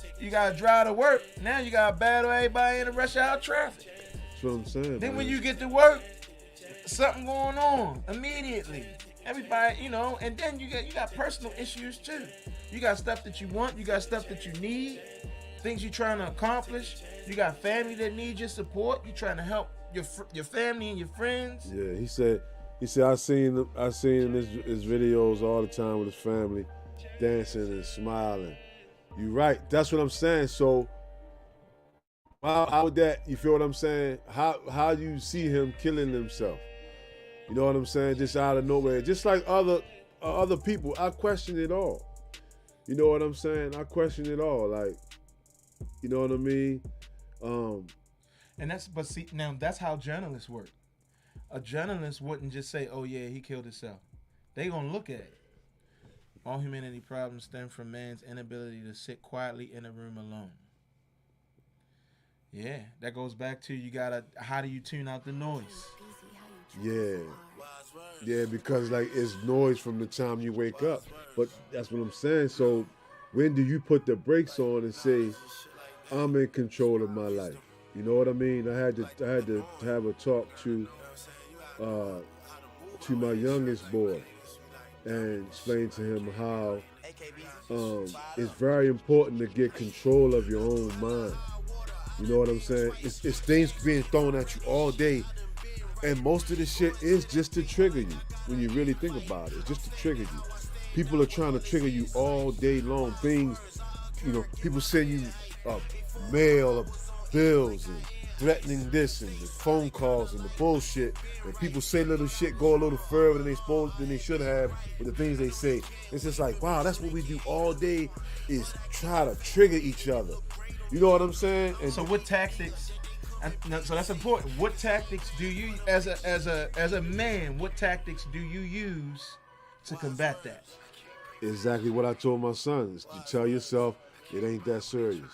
drive to work, now you gotta battle everybody in the rush hour traffic. That's what I'm saying. Then when you get to work, something going on immediately. Everybody, and then you got personal issues too. You got stuff that you want, you got stuff that you need, things you're trying to accomplish. You got family that needs your support. You're trying to help your family and your friends. Yeah, he said I seen his videos all the time with his family, dancing and smiling. You're right. That's what I'm saying. So how would that? You feel what I'm saying? How do you see him killing himself? You know what I'm saying? Just out of nowhere. Just like other people. I question it all. You know what I'm saying? I question it all. Like, you know what I mean? And that's how journalists work. A journalist wouldn't just say, oh yeah, he killed himself. They gonna look at it. All humanity problems stem from man's inability to sit quietly in a room alone. Yeah, that goes back to how do you tune out the noise? Yeah, because like it's noise from the time you wake up. But that's what I'm saying. So when do you put the brakes on and say, I'm in control of my life? You know what I mean? I had to have a talk to my youngest boy and explain to him how it's very important to get control of your own mind. You know what I'm saying? It's things being thrown at you all day. And most of the shit is just to trigger you when you really think about it. It's just to trigger you. People are trying to trigger you all day long. Things people send you mail of bills and threatening this and the phone calls and the bullshit. And people say little shit, go a little further than they should have with the things they say. It's just like, wow, that's what we do all day is try to trigger each other. You know what I'm saying? And so what tactics? So that's important. What tactics do you, as a man, what tactics do you use to combat that? Exactly what I told my son is to tell yourself it ain't that serious.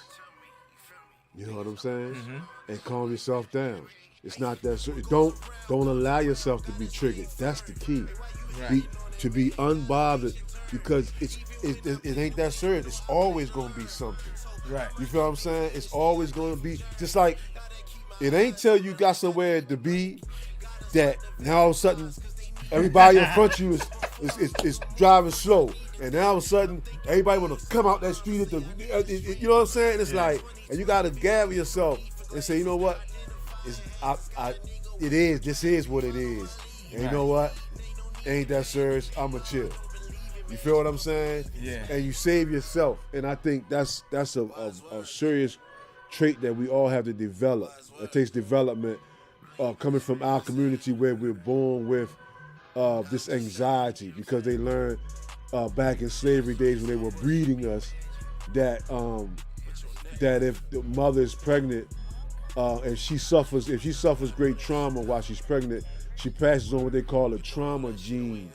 You know what I'm saying? Mm-hmm. And calm yourself down. It's not that serious. Don't allow yourself to be triggered. That's the key. Right. To be unbothered because it ain't that serious. It's always gonna be something. Right. You feel what I'm saying? It's always gonna be just like it ain't till you got somewhere to be that now all of a sudden everybody in front of you is driving slow. And now all of a sudden, everybody want to come out that street at you know what I'm saying? It's like, and you got to gather yourself and say, you know what? This is what it is. And you know what? Ain't that serious? I'ma chill. You feel what I'm saying? Yeah. And you save yourself. And I think that's a serious trait that we all have to develop. It takes development coming from our community where we're born with this anxiety because they learned back in slavery days when they were breeding us that if the mother is pregnant and she suffers great trauma while she's pregnant, she passes on what they call a trauma gene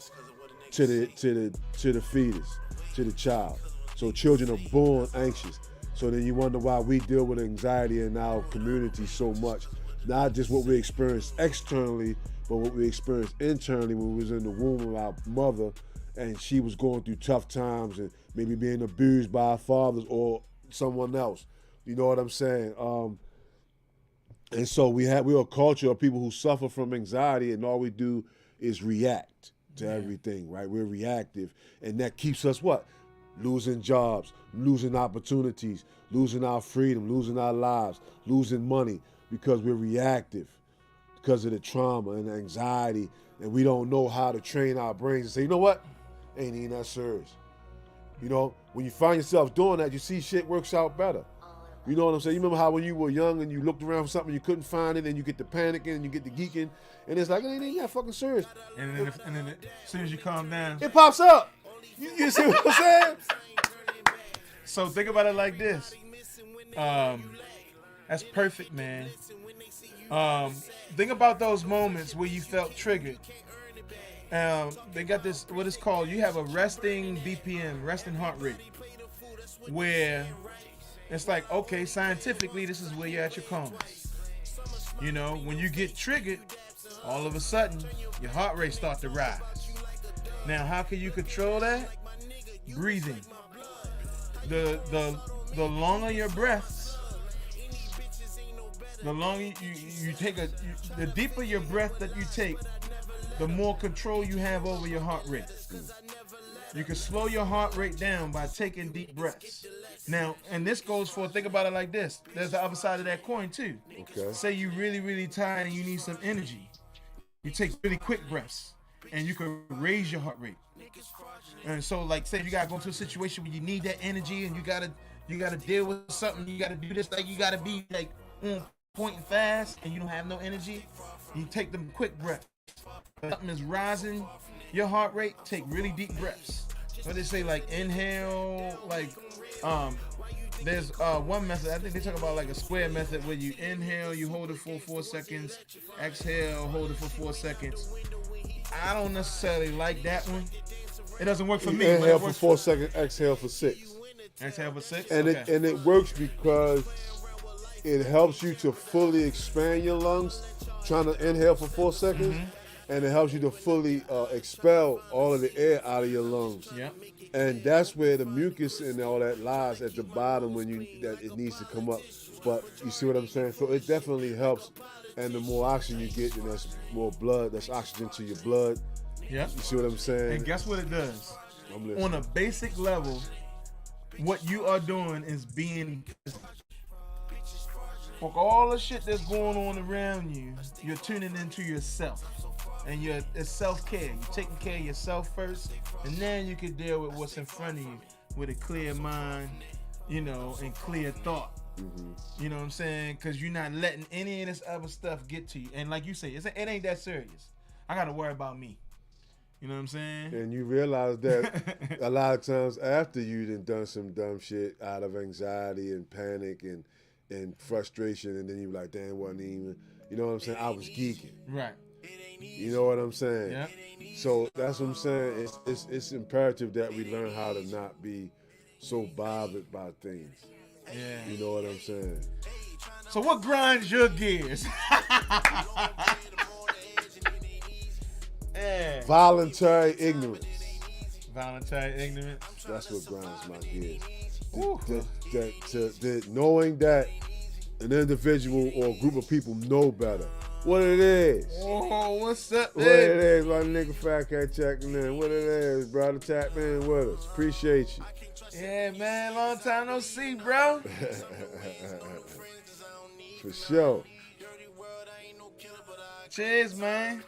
to the fetus, to the child. So children are born anxious. So then you wonder why we deal with anxiety in our community so much. Not just what we experience externally, but what we experienced internally when we was in the womb of our mother and she was going through tough times and maybe being abused by our fathers or someone else. You know what I'm saying? And so we're a culture of people who suffer from anxiety and all we do is react to everything, right? We're reactive. And that keeps us what? Losing jobs, losing opportunities, losing our freedom, losing our lives, losing money because we're reactive because of the trauma and the anxiety. And we don't know how to train our brains and say, you know what? Ain't even that serious. You know, when you find yourself doing that, you see shit works out better. You know what I'm saying? You remember how when you were young and you looked around for something, you couldn't find it, and you get the panicking and you get the geeking, and it's like, it ain't that fucking serious. And then as soon as you calm down, it pops up. You see what I'm saying? So think about it like this. That's perfect, man. Think about those moments where you felt triggered. They got this, what it's called, you have a resting BPM, resting heart rate, where it's like, okay, scientifically, this is where you're at your calmest. You know, when you get triggered, all of a sudden, your heart rate starts to rise. Now, how can you control that? Breathing. The longer your breaths, the longer you take the deeper your breath that you take, the more control you have over your heart rate. You can slow your heart rate down by taking deep breaths. Now, and this goes for, think about it like this. There's the other side of that coin too. Okay. Say you're really, really tired and you need some energy. You take really quick breaths and you can raise your heart rate. And so, like, say you gotta go into a situation where you need that energy and you gotta deal with something, you gotta do this, like you gotta be like on point and fast and you don't have no energy. You take them quick breaths. If something is rising your heart rate, take really deep breaths. What they say, like inhale, like there's one method, I think they talk about like a square method where you inhale, you hold it for 4 seconds, exhale, hold it for 4 seconds. I don't necessarily like that one. It doesn't work for me. Inhale for 4 seconds, exhale for 6. Exhale for 6? And okay. it works because it helps you to fully expand your lungs, trying to inhale for 4 seconds. Mm-hmm. And it helps you to fully expel all of the air out of your lungs. Yeah. And that's where the mucus and all that lies at the bottom when that it needs to come up. But you see what I'm saying? So it definitely helps. And the more oxygen you get, then that's more blood. That's oxygen to your blood. Yeah. You see what I'm saying? And guess what it does? I'm listening. On a basic level, what you are doing is being for all the shit that's going on around you, you're tuning into yourself. And it's self-care. You're taking care of yourself first, and then you can deal with what's in front of you with a clear mind, you know, and clear thought. You know what I'm saying? Because you're not letting any of this other stuff get to you. And like you say, it ain't that serious. I got to worry about me. You know what I'm saying? And you realize that a lot of times after you done some dumb shit out of anxiety and panic and frustration, and then you be like, damn, wasn't even, you know what I'm saying? I was geeking. Right. You know what I'm saying? Yeah. So that's what I'm saying. It's imperative that we learn how to not be so bothered by things. Yeah. You know what I'm saying? So what grinds your gears? Yeah. Voluntary ignorance. Voluntary ignorance. That's what grinds my gears. Ooh. Knowing that an individual or a group of people know better. What it is. Oh, what's up, What man? it is, my nigga Fat Cat checking in. What it is, brother. Tap in with us. Appreciate you. Yeah, man. Long time no see, bro. For sure. Cheers, man.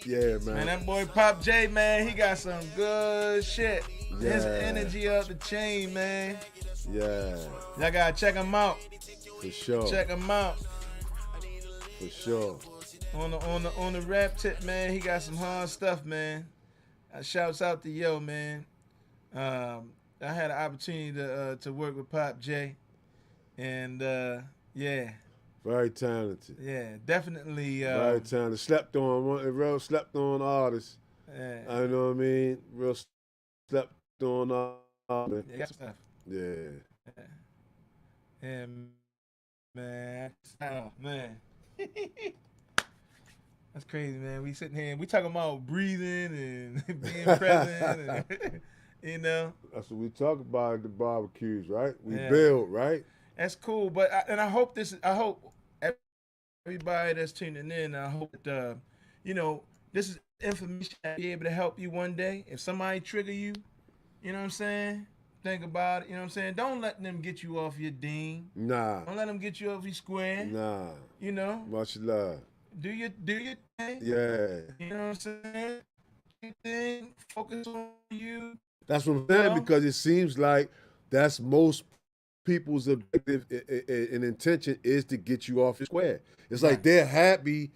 Yeah, Man, man. that boy Pop J, man, he got some good shit. His Yeah. energy up the chain, man. Yeah, Y'all gotta check him out. for sure. Check him out. For sure. On the rap tip, man, he got some hard stuff, man. Shouts out to Yo, man. I had an opportunity to work with Pop J, and yeah, Very talented. definitely. Very talented. Slept on, a real slept on artist. Yeah, I know what I mean? Real slept on artist. he got some stuff. Yeah. Yeah, man. Oh, man. That's crazy, man. We sitting here and we talking about breathing and being present, and, you know. That's what we talk about at the barbecues, right? We Yeah. build, right? That's cool, but I hope everybody that's tuning in, I hope that you know, this is information that be able to help you one day. If somebody trigger you, you know what I'm saying? Think about it, you know what I'm saying? Don't let them get you off your ding. Nah. Don't let them get you off your square. Nah. You know, Much love. do your thing. Yeah. You know what I'm saying? Do your thing. Focus on you. That's what I'm saying, Well- because it seems like that's most people's objective and intention is to get you off your square. It's like Right. they're happy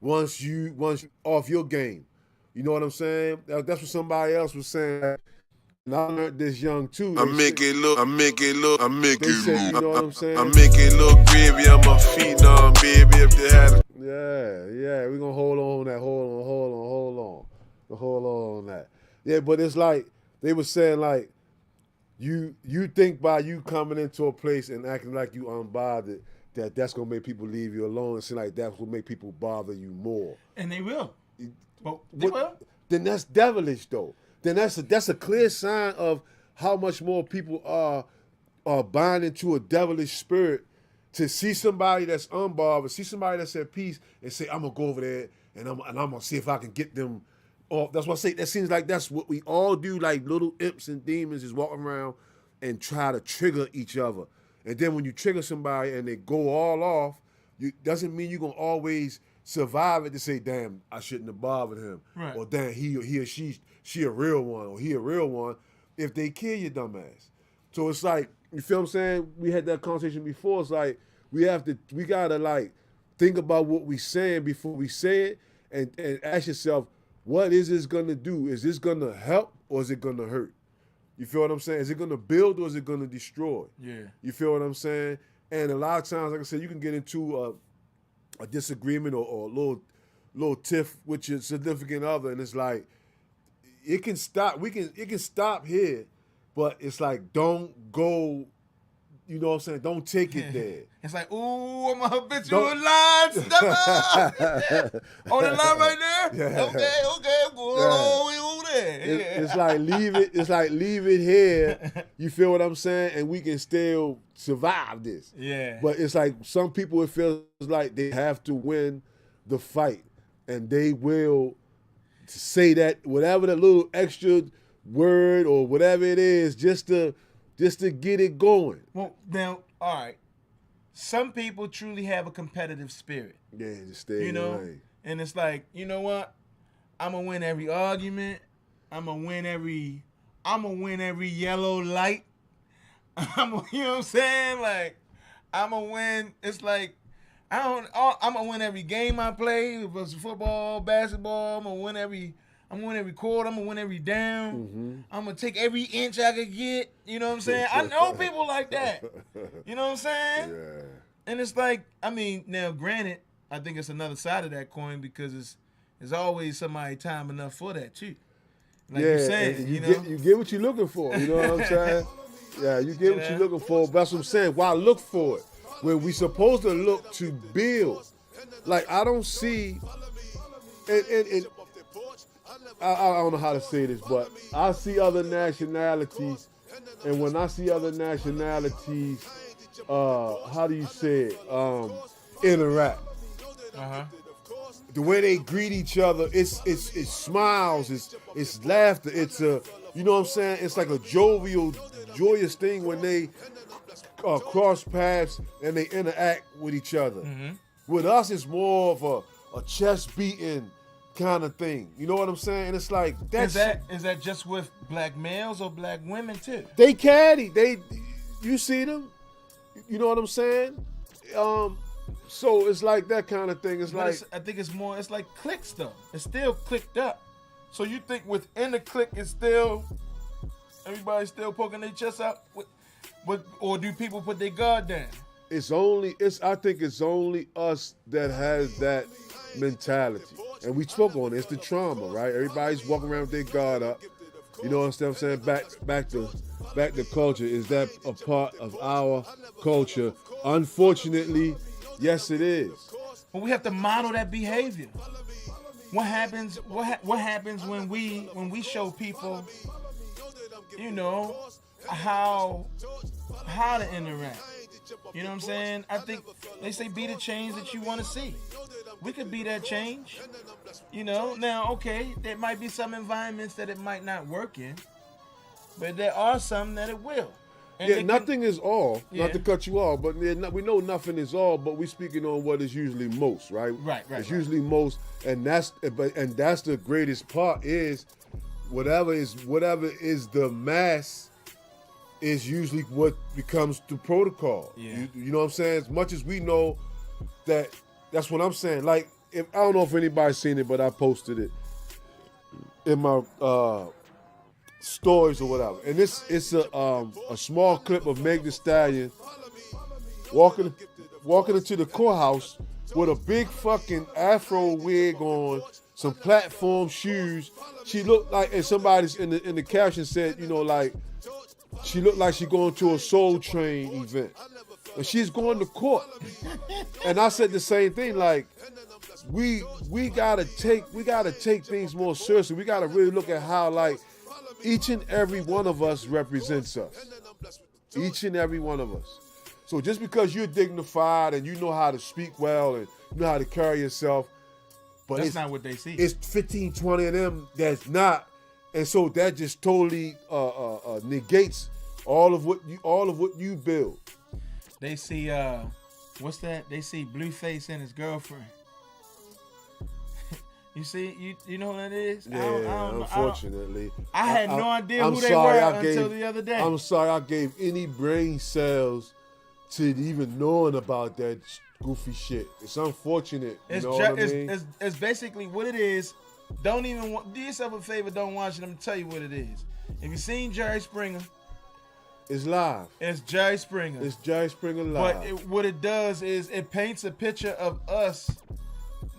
once you off your game. You know what I'm saying? That's what somebody else was saying. And I learned this young too. I They make said- it look, They said, you know what I'm saying? I make it look gravy. I'm a phenom, baby. If they had Yeah, we're gonna hold on that. Hold on that. Yeah, but it's like they were saying, like, you think by you coming into a place and acting like you unbothered, that's gonna make people leave you alone. It seems like that's what make people bother you more. And they will. But they will. Then that's devilish though. Then that's a clear sign of how much more people are binding to a devilish spirit, to see somebody that's unbothered, see somebody that's at peace, and say, I'm gonna go over there and I'm gonna see if I can get them off. That's why I say that seems like that's what we all do, like little imps and demons is walking around and try to trigger each other. And then when you trigger somebody and they go all off, doesn't mean you're gonna always survive it to say, damn, I shouldn't have bothered him. Right. Or damn, he or she a real one, or he a real one, if they kill your dumb ass. So it's like, you feel what I'm saying? We had that conversation before. It's like we gotta like think about what we saying before we say it, and ask yourself, what is this gonna do? Is this gonna help or is it gonna hurt? You feel what I'm saying? Is it gonna build or is it gonna destroy? Yeah. You feel what I'm saying? And a lot of times, like I said, you can get into a disagreement or a little tiff with your significant other, and it's like it can stop. It can stop here, but it's like don't go. You know what I'm saying? Don't take it there. It's like, ooh, I'm a habitual Don't- line stepper. On the line right there? Yeah. Okay, I'm going all the way over there. It's like leave it. It's like leave it here. You feel what I'm saying? And we can still survive this. Yeah. But it's like some people, it feels like they have to win the fight, and they will say that whatever the little extra word or whatever it is, just to get it going. Well, now, all right. Some people truly have a competitive spirit, Yeah, just stay you in know? the lane. And it's like, you know what? I'm going to win every argument. I'ma win every yellow light. You know what I'm saying? Like, I'ma win. It's like I'm gonna win every game I play. If it's football, basketball, I'm gonna win every quarter. I'm gonna win every down. I'm gonna take every inch I could get. You know what I'm saying? I know people like that. You know what I'm saying? Yeah. And it's like, I mean, now granted, I think it's another side of that coin because it's always somebody time enough for that too. Like yeah, you're saying, and you know, you get what you're looking for. You know what I'm saying? Yeah, you get what you're looking for. That's what I'm saying. Why look for it? When we supposed to look to build. Like, I don't see, and I don't know how to say this, but I see other nationalities, and when I see other nationalities, how do you say it? Interact. The way they greet each other, it's smiles, it's laughter, it's a, you know what I'm saying? It's like a jovial, joyous thing when they cross paths and they interact with each other. With us, it's more of a chest beating kind of thing. You know what I'm saying? And it's like is that just with black males or black women too? They caddy. You see them. You know what I'm saying? So it's like that kind of thing. I think it's more. It's like cliques though. It's still clicked up. So you think within the clique, it's still everybody's still poking their chest out, or do people put their guard down? I think it's only us that has that mentality. And we spoke on it. It's the trauma, right? Everybody's walking around with their guard up. You know what I'm saying? Back to culture. Is that a part of our culture? Unfortunately, yes, it is. But we have to model that behavior. What happens? What happens when we show people, you know, how to interact? You know what I'm saying? I think they say be the change that you want to see. We could be that change. You know, now, okay, there might be some environments that it might not work in, but there are some that it will. And nothing is all. Yeah. Not to cut you off, but we know nothing is all. But we're speaking on what is usually most, right? Right. It's usually most, and that's the greatest part is whatever is the mass is usually what becomes the protocol. Yeah. You know what I'm saying? As much as we know that's what I'm saying. Like, I don't know if anybody's seen it, but I posted it in my stories or whatever. And it's a small clip of Meg Thee Stallion walking into the courthouse with a big fucking afro wig on, some platform shoes. She looked like, and somebody's in the caption said, you know, like, she looked like she going to a Soul Train event. And she's going to court. And I said the same thing, like, we gotta take things more seriously. We gotta really look at how, like, each and every one of us represents us. Each and every one of us. So just because you're dignified and you know how to speak well and you know how to carry yourself, but that's not what they see. It's 15, 20 of them that's not. And so that just totally negates all of what you build. They see what's that? They see Blueface and his girlfriend. You see, you know who that is? Yeah, unfortunately. I had no idea who they were until the other day. I'm sorry I gave any brain cells to even knowing about that goofy shit. It's unfortunate. What I mean? It's basically what it is. Do yourself a favor, don't watch it. I'm going to tell you what it is. If you've seen Jerry Springer, it's live. It's Jerry Springer. It's Jerry Springer live. But what it does is it paints a picture of us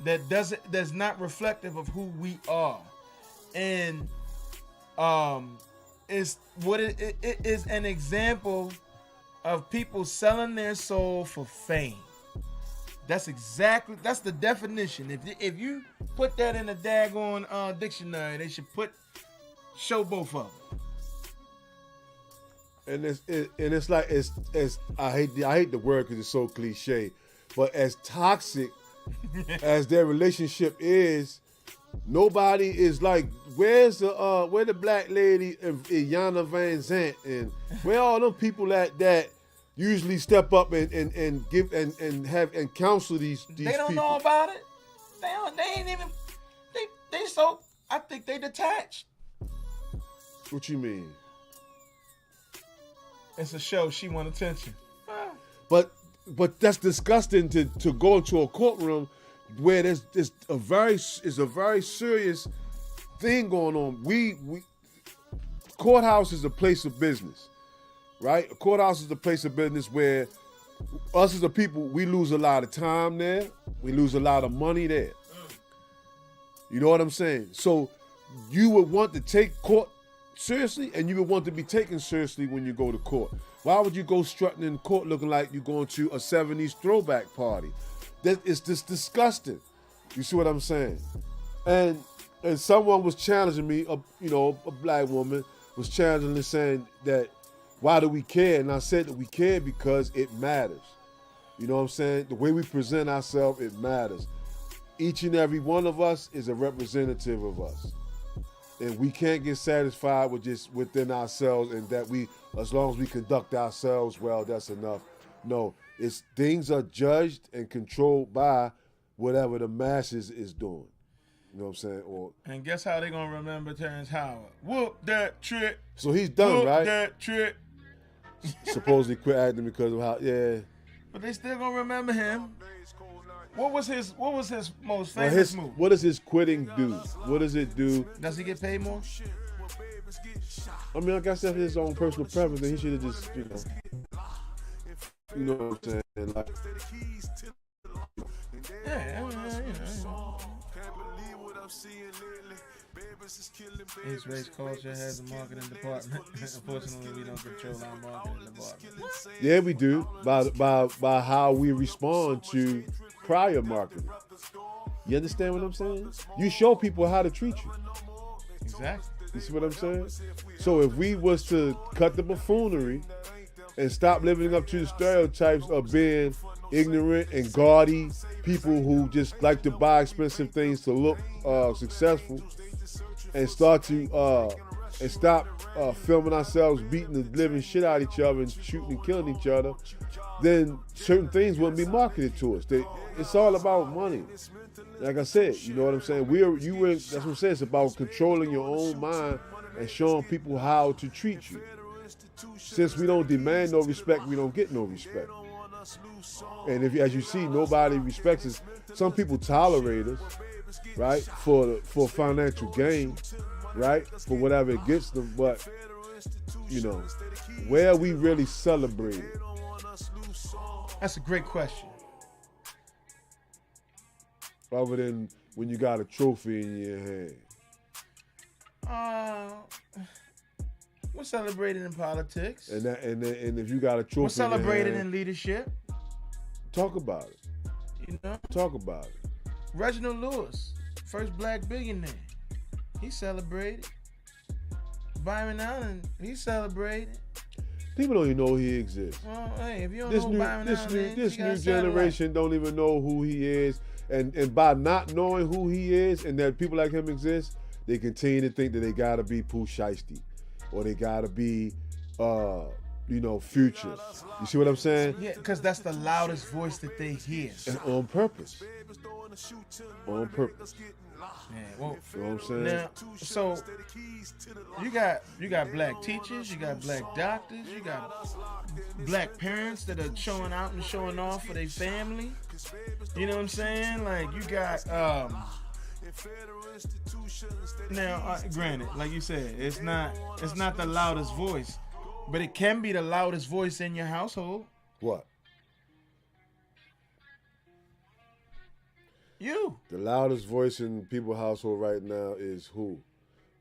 that's not reflective of who we are, and it's what it is an example of people selling their soul for fame. That's the definition. If you put that in a daggone dictionary, they should show both of them. And it's like I hate the word because it's so cliche, but as toxic as their relationship is, nobody is like, where the black lady Iyanla Van Zant, and where all them people that usually step up and give and have and counsel these people. They don't know about it. They ain't even. They so. I think they detached. What you mean? It's a show. She want attention. But that's disgusting to go into a courtroom where there's a very serious thing going on. We courthouse is a place of business, right? A courthouse is a place of business where us as a people, we lose a lot of time there. We lose a lot of money there. You know what I'm saying? So you would want to take court seriously, and you would want to be taken seriously when you go to court. Why would you go strutting in court looking like you're going to a 70s throwback party? It's just disgusting. You see what I'm saying? And someone was challenging me, a black woman was challenging me, saying that, why do we care? And I said that we care because it matters. You know what I'm saying? The way we present ourselves, it matters. Each and every one of us is a representative of us. And we can't get satisfied with just within ourselves and that as long as we conduct ourselves well, that's enough. No, things are judged and controlled by whatever the masses is doing. You know what I'm saying? And guess how they gonna remember Terrence Howard? Whoop that trick. So he's done, right? Whoop that trick. Supposedly quit acting because of how, yeah. But they still gonna remember him. What was his most famous move? What does his quitting do? What does it do? Does he get paid more? I mean, I guess that's his own personal preference, and he should have just, you know what I'm saying? Like, Each race culture has a marketing department. Unfortunately, we don't control our marketing department. Yeah, we do by how we respond to prior marketing. You understand what I'm saying? You show people how to treat you. Exactly. You see what I'm saying? So if we was to cut the buffoonery and stop living up to the stereotypes of being ignorant and gaudy people who just like to buy expensive things to look successful, and stop filming ourselves beating the living shit out of each other and shooting and killing each other, then certain things wouldn't be marketed to us. It's all about money. Like I said, you know what I'm saying? That's what I'm saying. It's about controlling your own mind and showing people how to treat you. Since we don't demand no respect, we don't get no respect. And as you see, nobody respects us. Some people tolerate us, right, for financial gain, right, for whatever it gets them. But where we really celebrate it? That's a great question. Other than when you got a trophy in your hand. We're celebrating in politics. And if you got a trophy, we're celebrating in leadership. Talk about it. Talk about it. Reginald Lewis, first black billionaire. He celebrated. Byron Allen, he celebrated. People don't even know he exists. Well, hey, if you don't know Byron Allen, this new generation don't even know who he is. And by not knowing who he is and that people like him exist, they continue to think that they gotta be Pooh Shiesty or they gotta be Future. You see what I'm saying? Yeah, because that's the loudest voice that they hear. And on purpose. On purpose. Yeah, well, you know what I'm saying? Now, so you got black teachers, you got black doctors, you got black parents that are showing out and showing off for their family. You know what I'm saying? Like you got now, granted, like you said, it's not the loudest voice, but it can be the loudest voice in your household. What? You. The loudest voice in people's household right now is who?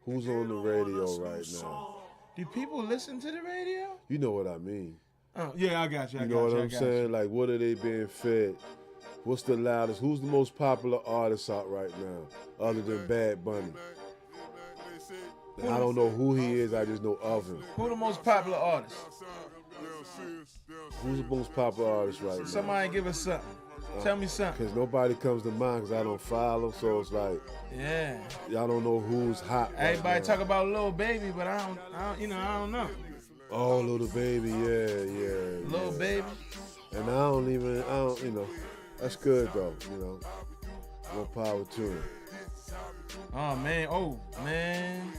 Who's on the radio right now? Do people listen to the radio? You know what I mean. Oh, yeah, I got you. You know what I'm saying? Like, what are they being fed? What's the loudest? Who's the most popular artist out right now, other than Bad Bunny? I don't know who he is. I just know of him. Who the most popular artist? Who's the most popular artist right now? Somebody give us something. Tell me something. Because nobody comes to mind because I don't follow. So it's like, yeah, y'all don't know who's hot. Everybody talk about Lil Baby, but I don't know. Oh, Little Baby, yeah. Lil Baby. And I don't, that's good though, More power to him. Oh man.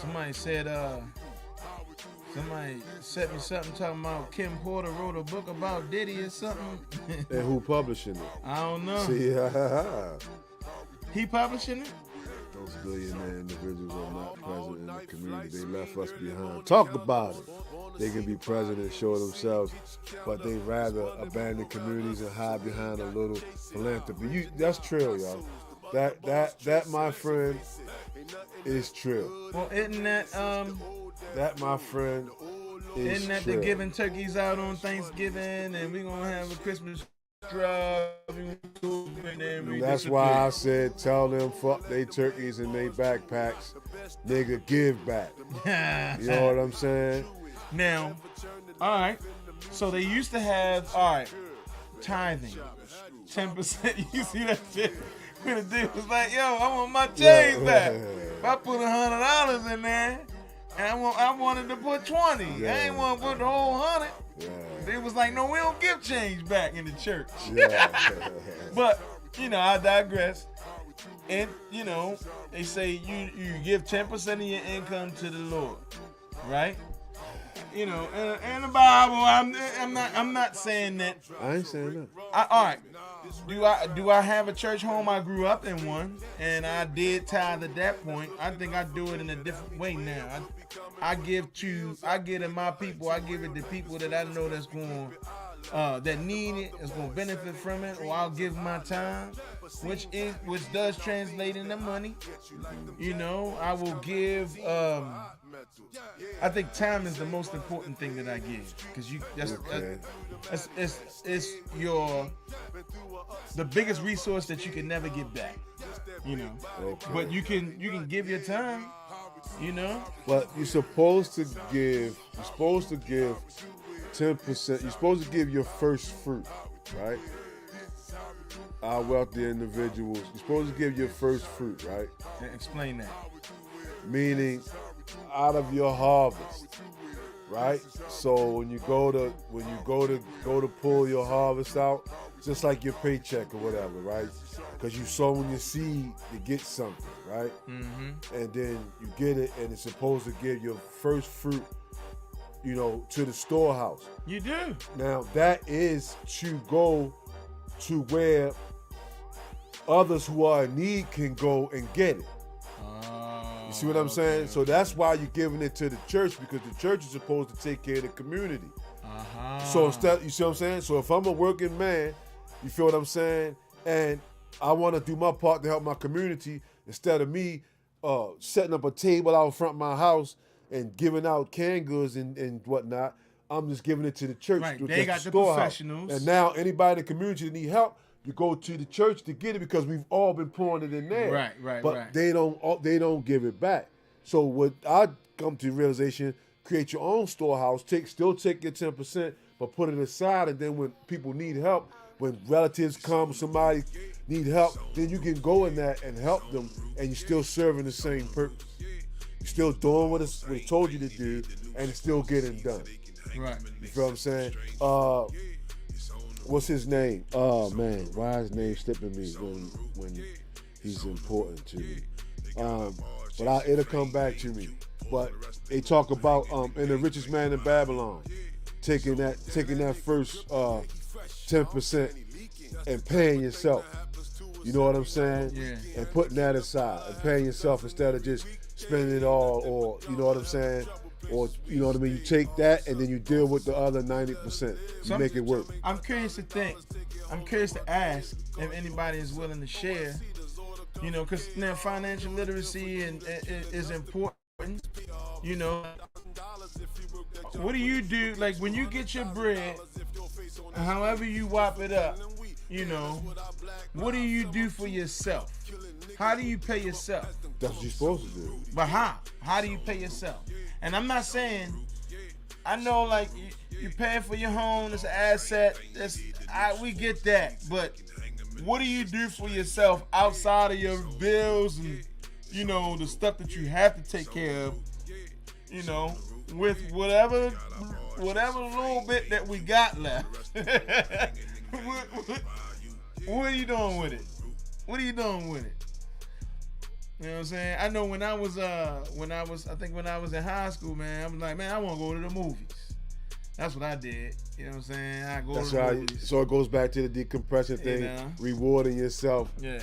Somebody said, somebody sent me something talking about Kim Porter wrote a book about Diddy or something. And who publishing it? I don't know. See, He publishing it? those billionaire individuals are not present in the community. They left us behind. Talk about it. They can be present and show themselves, but they rather abandon communities and hide behind a little philanthropy. That's trill, y'all. That my friend is trill. Well, isn't that That my friend is isn't that trill. the giving turkeys out on Thanksgiving and we gonna have a Christmas drive and then we That's disappear. why I said tell them fuck they turkeys and they backpacks. Nigga, give back. You know what I'm saying? Now, all right. So they used to have tithing, 10%. You see that shit? When the dude was like, "Yo, I want my change back." If I put $100 in there, and I wanted to put 20. Yeah. I ain't want to put the whole 100. Yeah. They was like, "No, we don't give change back in the church." Yeah. But I digress. And they say you give 10% of your income to the Lord, right? In the Bible, I'm not saying that. I ain't saying that. All right. Do I have a church home? I grew up in one, and I did tithe at that point. I think I do it in a different way now. I give to my people. I give it to people that I know that's going that need it, that's going to benefit from it, or I'll give my time, which does translate into money. I will give. I think time is the most important thing that I give, because it's the biggest resource that you can never get back. Okay. But you can give your time. But you're supposed to give 10%. You're supposed to give your first fruit, right? Our wealthy individuals, you're supposed to give your first fruit, right? Explain that. Meaning out of your harvest, right? So when you go to pull your harvest out, just like your paycheck or whatever, right? Because you sowing your seed to get something, right? Mm-hmm. And then you get it, and it's supposed to give your first fruit, to the storehouse. You do. Now that is to go to where others who are in need can go and get it. You see what I'm saying? So that's why you're giving it to the church, because the church is supposed to take care of the community. So instead, you see what I'm saying? So if I'm a working man, you feel what I'm saying? And I want to do my part to help my community, instead of me setting up a table out front of my house and giving out canned goods and whatnot, I'm just giving it to the church. Right, to they got the professionals. And now anybody in the community that need help, you go to the church to get it, because we've all been pouring it in there. Right. But they don't give it back. So what I come to the realization, create your own storehouse, still take your 10%, but put it aside, and then when people need help, when relatives come, somebody need help, then you can go in that and help them, and you're still serving the same purpose. You're still doing what it told you to do, and it's still getting done. Right. You feel what I'm saying? What's his name? Oh man, why is his name slipping me when he's important to me? But it'll come back to me. But they talk about in The Richest Man in Babylon, taking that first 10% and paying yourself. You know what I'm saying? Yeah. And putting that aside and paying yourself instead of just spending it all, or you know what I'm saying? Or you know what I mean? You take that and then you deal with the other 90%. You make it work. I'm curious to ask if anybody is willing to share. Because now financial literacy is important. What do you do? Like when you get your bread, however you whop it up, what do you do for yourself? How do you pay yourself? That's what you're supposed to do. But how? How do you pay yourself? And I'm not saying, I know like you paying for your home, it's an asset. We get that. But what do you do for yourself outside of your bills and, the stuff that you have to take care of, with whatever little bit that we got left? What are you doing with it? What are you doing with it? You know what I'm saying? I know when I was in high school, man, I was like, man, I want to go to the movies. That's what I did. You know what I'm saying? I go to the movies. So it goes back to the decompression thing, rewarding yourself. Yeah.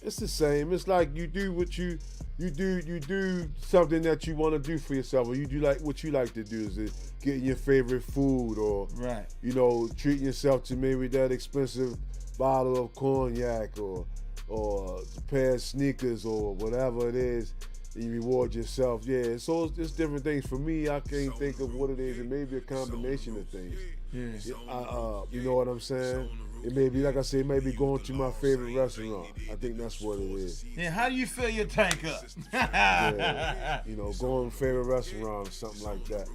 It's the same. It's like you do what you do something that you want to do for yourself, or you do like what you like to do is getting your favorite food, or treating yourself to maybe that expensive bottle of cognac, or a pair of sneakers, or whatever it is. You reward yourself. Yeah, so it's different things. For me, I can't think of what it is. It may be a combination of things. Yeah. You know what I'm saying? It may be, like I said, it may be going to my favorite restaurant. I think that's what it is. Yeah, how do you fill your tank up? Yeah, going to favorite restaurant or something like that.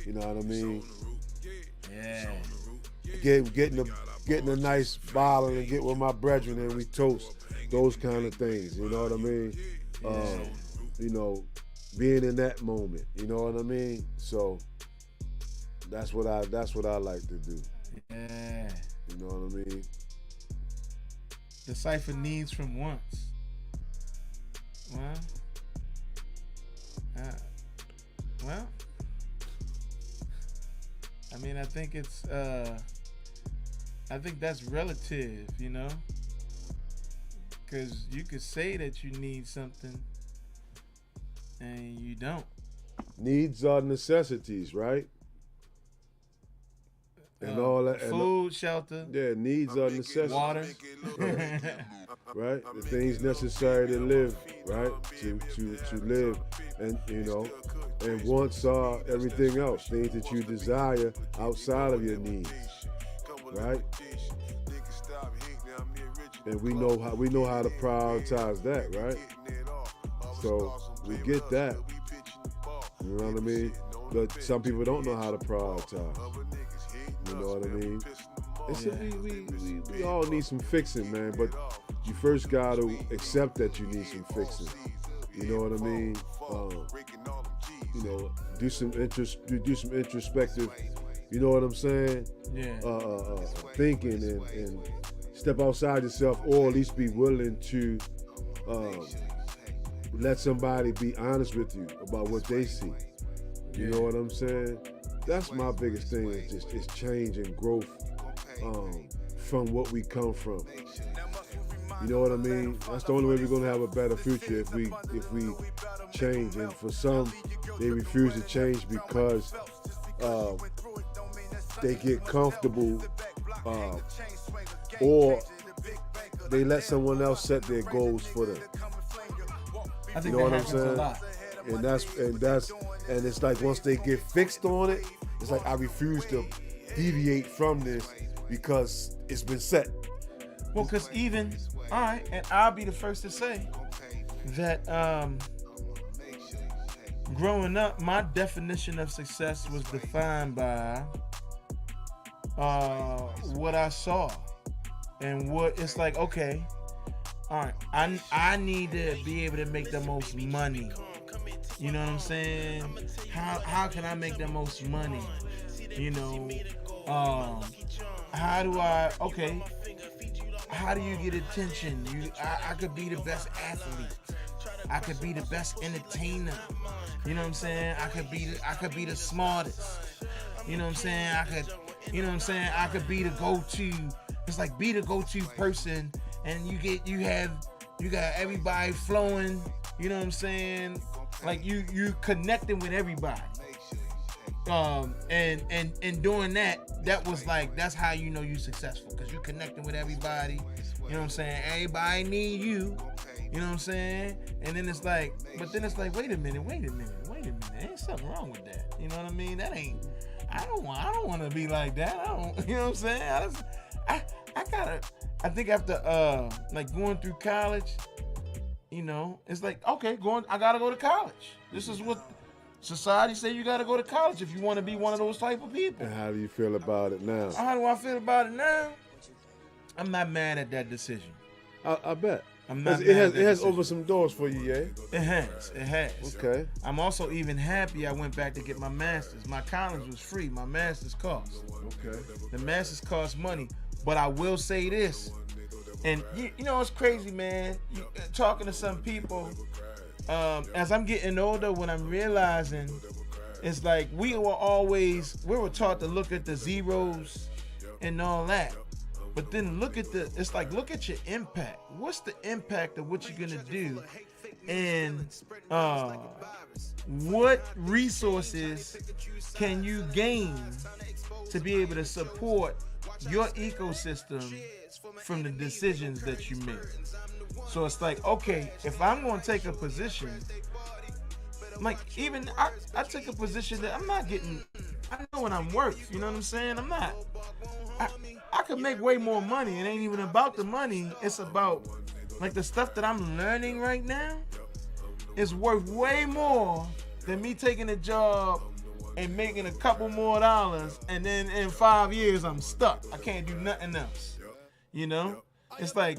You know what I mean? Yeah. Getting a nice bottle and get with my brethren and we toast. Those kind of things. You know what I mean? Being in that moment. You know what I mean? So that's what I like to do. Yeah. You know what I mean? Decipher needs from wants. Well, I mean, I think it's, I think that's relative, you know? Because you could say that you need something and you don't. Needs are necessities, right? And all that. Food, shelter. Yeah, needs are necessities. Water. Right? The things necessary to live, right? To live. And, and wants are everything else. Things that you desire outside of your needs. Right? And we know how to prioritize that, right? So we get that. You know what I mean? But some people don't know how to prioritize. You know what I mean? We all need some fixing, man. But you first got to accept that you need some fixing. You know what I mean? Do some introspective. You know what I'm saying? Yeah. Thinking and step outside yourself, or at least be willing to let somebody be honest with you about what they see. You know what I'm saying? That's my biggest thing, is change and growth from what we come from. You know what I mean? That's the only way we're gonna have a better future, if we change. And for some, they refuse to change because they get comfortable, or they let someone else set their goals for them. I think you know that what I'm saying? A lot. And it's like once they get fixed on it, it's like I refuse to deviate from this because it's been set. Well, because even, all right, and I'll be the first to say that growing up, my definition of success was defined by what I saw. And what it's like, okay, all right, I need to be able to make the most money. You know what I'm saying? How can I make the most money? How do you get attention? I could be the best athlete. I could be the best entertainer. You know what I'm saying? I could be the smartest. You know what I'm saying? I could be the go-to. It's like be the go-to person, and you got everybody flowing. You know what I'm saying? Like you connecting with everybody. And doing that was like, that's how you know you successful, because you connecting with everybody. You know what I'm saying? Everybody need you. You know what I'm saying? And then it's like, wait a minute. Ain't something wrong with that. You know what I mean? I don't want to be like that. You know what I'm saying? I think after like going through college, it's like, okay, I gotta go to college. This is what society say you gotta go to college if you want to be one of those type of people. And how do you feel about it now? How do I feel about it now? I'm not mad at that decision. I bet. I'm not. It has opened some doors for you, yeah. It has. Okay. I'm also even happy I went back to get my master's. My college was free. My master's cost. Okay. The master's cost money, but I will say this: And you know, it's crazy, man. Talking to some people, as I'm getting older, when I'm realizing, it's like we were taught to look at the zeros and all that. But then look at your impact. What's the impact of what you're gonna do? And what resources can you gain to be able to support your ecosystem from the decisions that you make? So it's like, okay, if I'm going to take a position, like even I took a position that I'm not getting, I know what I'm worth, you know what I'm saying? I could make way more money. It ain't even about the money. It's about like the stuff that I'm learning right now is worth way more than me taking a job and making a couple more dollars, and then in 5 years I'm stuck. I can't do nothing else. You know? It's like,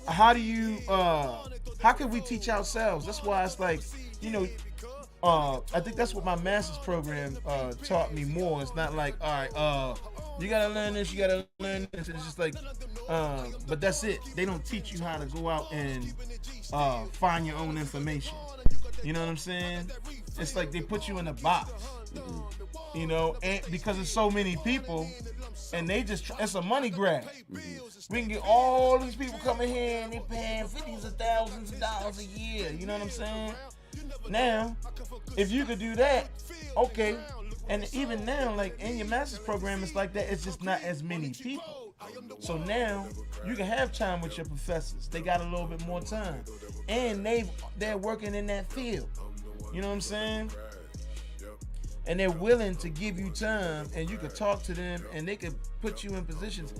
how can we teach ourselves? That's why it's like, you know, I think that's what my master's program taught me more. It's not like, all right, you gotta learn this, you gotta learn this. It's just like, but that's it. They don't teach you how to go out and find your own information. You know what I'm saying? It's like they put you in a box, you know, and because there's so many people, and they just, it's a money grab. We can get all these people coming here and they paying $50,000s of thousands of dollars a year. You know what I'm saying? Now, if you could do that, okay. And even now, like in your master's program, it's like that. It's just not as many people. So now you can have time with your professors. They got a little bit more time, and they're working in that field. You know what I'm saying? And they're willing to give you time, and you could talk to them, and they could put you in positions.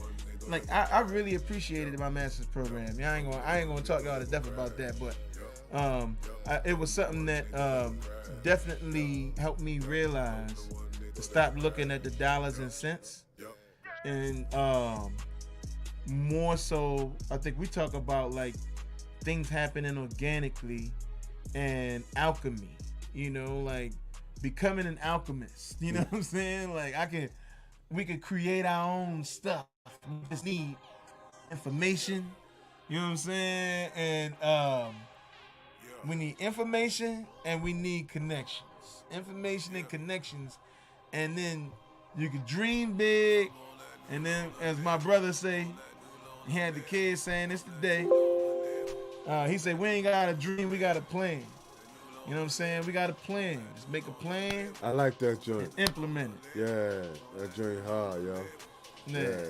Like I really appreciated my master's program. Yeah, I ain't gonna talk y'all to death about that, but it was something that definitely helped me realize to stop looking at the dollars and cents, and more so, I think we talk about like things happening organically and alchemy. You know, like becoming an alchemist. You know what I'm saying? Like we could create our own stuff. We just need information. You know what I'm saying? And we need information and we need connections. Information and connections. And then you can dream big. And then, as my brother say, he had the kids saying it's the day. He said, we ain't got a dream, we got a plan. You know what I'm saying? We got a plan. Just make a plan. I like that joint. And implement it. Yeah, that joint hard, yo. Yeah.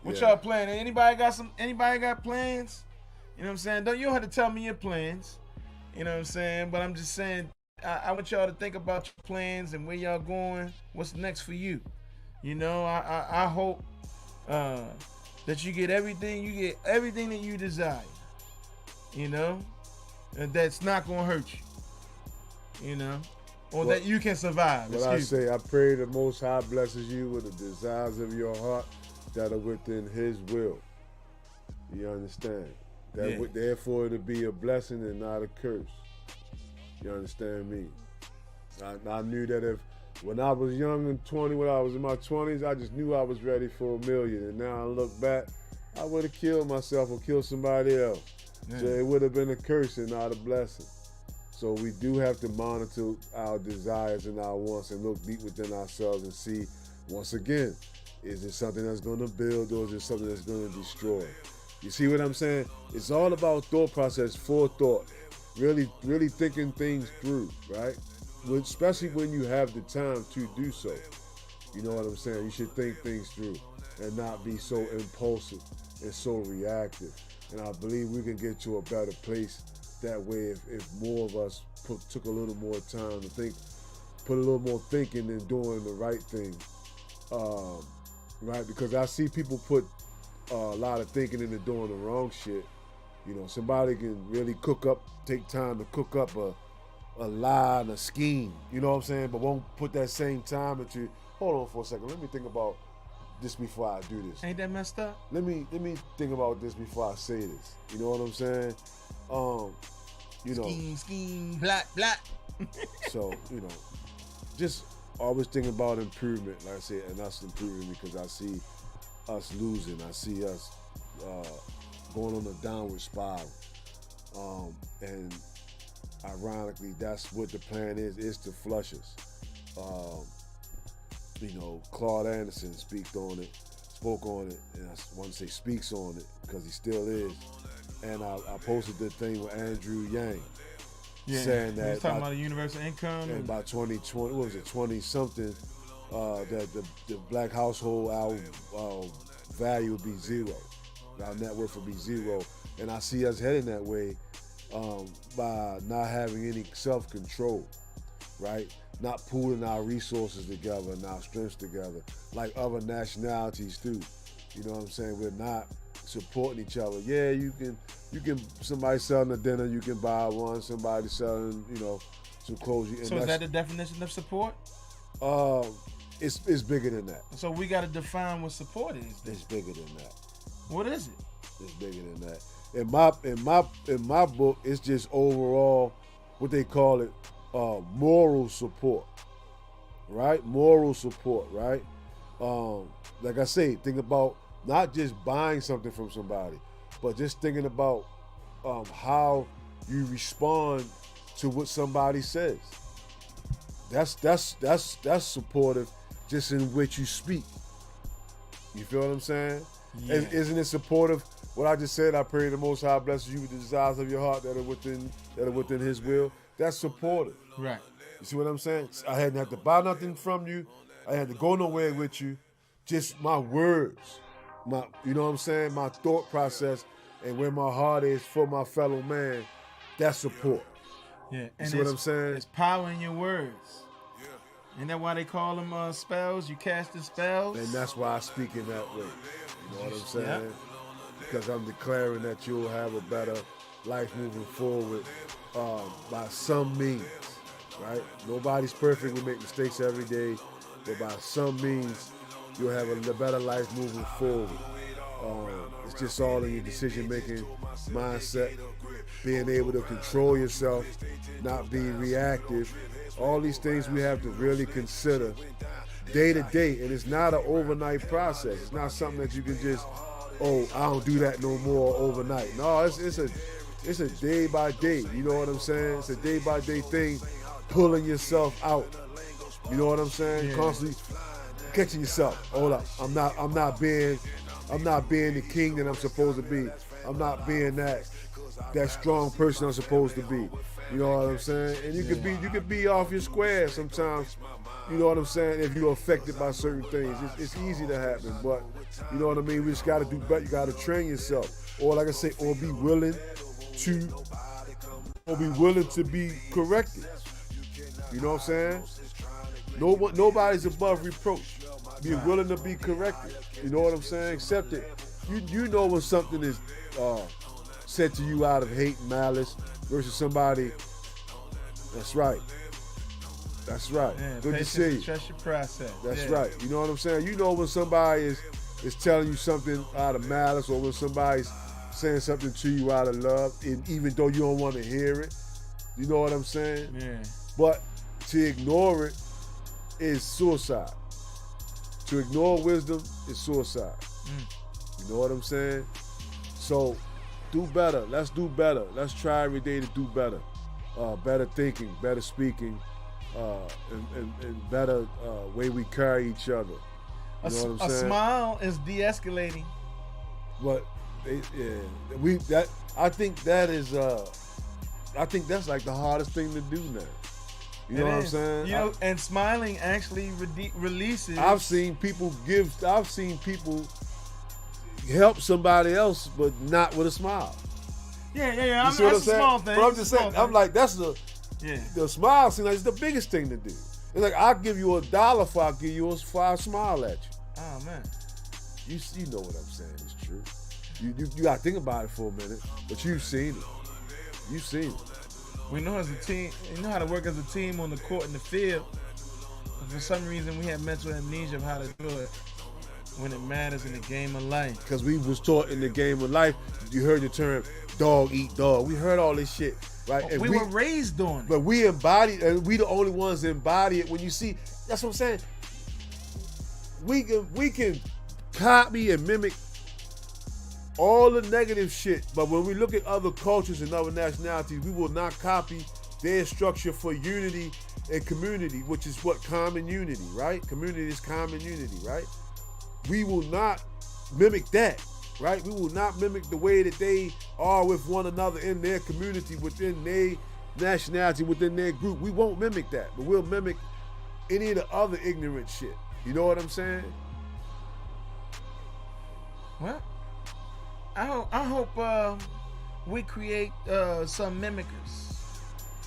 What y'all planning? Anybody got plans? You know what I'm saying? You don't have to tell me your plans. You know what I'm saying? But I'm just saying, I want y'all to think about your plans and where y'all going. What's next for you? You know, I hope that you get everything that you desire. You know? And that's not gonna hurt you. You know? Or that you can survive. What I say, I pray the Most High blesses you with the desires of your heart that are within His will. You understand? Therefore, it'll be a blessing and not a curse. You understand me? I knew that when I was young and 20, when I was in my 20s, I just knew I was ready for $1 million. And now I look back, I would have killed myself or killed somebody else. So it would have been a curse and not a blessing. So we do have to monitor our desires and our wants and look deep within ourselves and see, once again, is it something that's going to build or is it something that's going to destroy? You see what I'm saying? It's all about thought process, forethought, really thinking things through, right? Especially when you have the time to do so. You know what I'm saying? You should think things through and not be so impulsive and so reactive. And I believe we can get to a better place that way if more of us took a little more time to think, put a little more thinking in doing the right thing, right? Because I see people put a lot of thinking into doing the wrong shit. You know, somebody can really take time to cook up a lie and a scheme, you know what I'm saying? But won't put that same time into, hold on for a second, let me think about this before I do this. Ain't that messed up? Let me think about this before I say this. You know what I'm saying? You know. Scheme, black. So, you know, just always thinking about improvement, like I said, and us improving because I see us losing. I see us going on a downward spiral. And ironically, that's what the plan is to flush us. Claude Anderson spoke on it, and I want to say speaks on it because he still is. And I posted the thing with Andrew Yang saying that he's talking about a universal income. And by 2020, what was it, 20-something, that the black household, our value would be zero. Our net worth would be zero. And I see us heading that way by not having any self-control, right? Not pooling our resources together and our strengths together like other nationalities do. You know what I'm saying? We're not supporting each other. Yeah, you can somebody selling a dinner, you can buy one. Somebody selling, some clothes. So is that the definition of support? It's bigger than that. So we got to define what support is. It's bigger than that. What is it? It's bigger than that. In my book, it's just overall what they call it, moral support, right? Moral support, right? Like I say, think about not just buying something from somebody, but just thinking about how you respond to what somebody says. That's supportive, just in which you speak. You feel what I'm saying? Yeah. Isn't it supportive? What I just said, I pray the Most High blesses you with the desires of your heart that are within His will. That's supportive. Right. You see what I'm saying? I hadn't had to buy nothing from you. I had to go nowhere with you. Just my words, you know what I'm saying? My thought process and where my heart is for my fellow man. That's support. Yeah. You And see what I'm saying? It's power in your words. Isn't that why they call them spells? You cast the spells. And that's why I speak in that way. You know what I'm saying? Yeah. Because I'm declaring that you'll have a better life moving forward by some means, right? Nobody's perfect. We make mistakes every day. But by some means, you'll have a better life moving forward. It's just all in your decision-making mindset, being able to control yourself, not being reactive. All these things we have to really consider day to day, and it's not an overnight process. It's not something that you can just, I don't do that no more overnight. No, it's a day by day. You know what I'm saying? It's a day by day thing, pulling yourself out. You know what I'm saying? Yeah. Constantly catching yourself. Hold up, I'm not being the king that I'm supposed to be. I'm not being that strong person I'm supposed to be. You know what I'm saying? And you could be off your square sometimes. You know what I'm saying? If you're affected by certain things, it's easy to happen. But you know what I mean? We just got to do better. You got to train yourself, or like I say, or be willing to be corrected. You know what I'm saying? Nobody's above reproach. Be willing to be corrected. You know what I'm saying? Accept it. You know when something is said to you out of hate and malice versus somebody. That's right. That's right. Yeah, good to see you. Trust your process. That's right. You know what I'm saying? You know when somebody is telling you something out of malice, or when somebody's saying something to you out of love, and even though you don't want to hear it. You know what I'm saying? Yeah. But to ignore it is suicide. To ignore wisdom is suicide. You know what I'm saying? So do better. Let's do better. Let's try every day to do better. Better thinking, better speaking, and better way we carry each other. You know what I'm saying? A smile is de-escalating. But I think that's like the hardest thing to do now. You know what I'm saying? You know, and smiling actually releases. I've seen people help somebody else, but not with a smile. Yeah. You see what I'm saying? Small thing. But I'm just saying, I'm like, the smile seems like it's the biggest thing to do. It's like, I'll give you $1 if I give you a smile at you. Oh man. You know what I'm saying? It's true. You got to think about it for a minute, but you've seen it. You've seen it. We know as a team, you know how to work as a team on the court and the field. But for some reason, we have mental amnesia of how to do it when it matters in the game of life. Because we was taught in the game of life, you heard the term dog eat dog. We heard all this shit, right? And we were raised on it. But we embody, and we the only ones that embody it. When you see, that's what I'm saying. We can copy and mimic all the negative shit. But when we look at other cultures and other nationalities, we will not copy their structure for unity and community, which is what common unity, right? Community is common unity, right? We will not mimic that, right? We will not mimic the way that they are with one another in their community, within their nationality, within their group. We won't mimic that, but we'll mimic any of the other ignorant shit. You know what I'm saying? Well, I hope we create some mimickers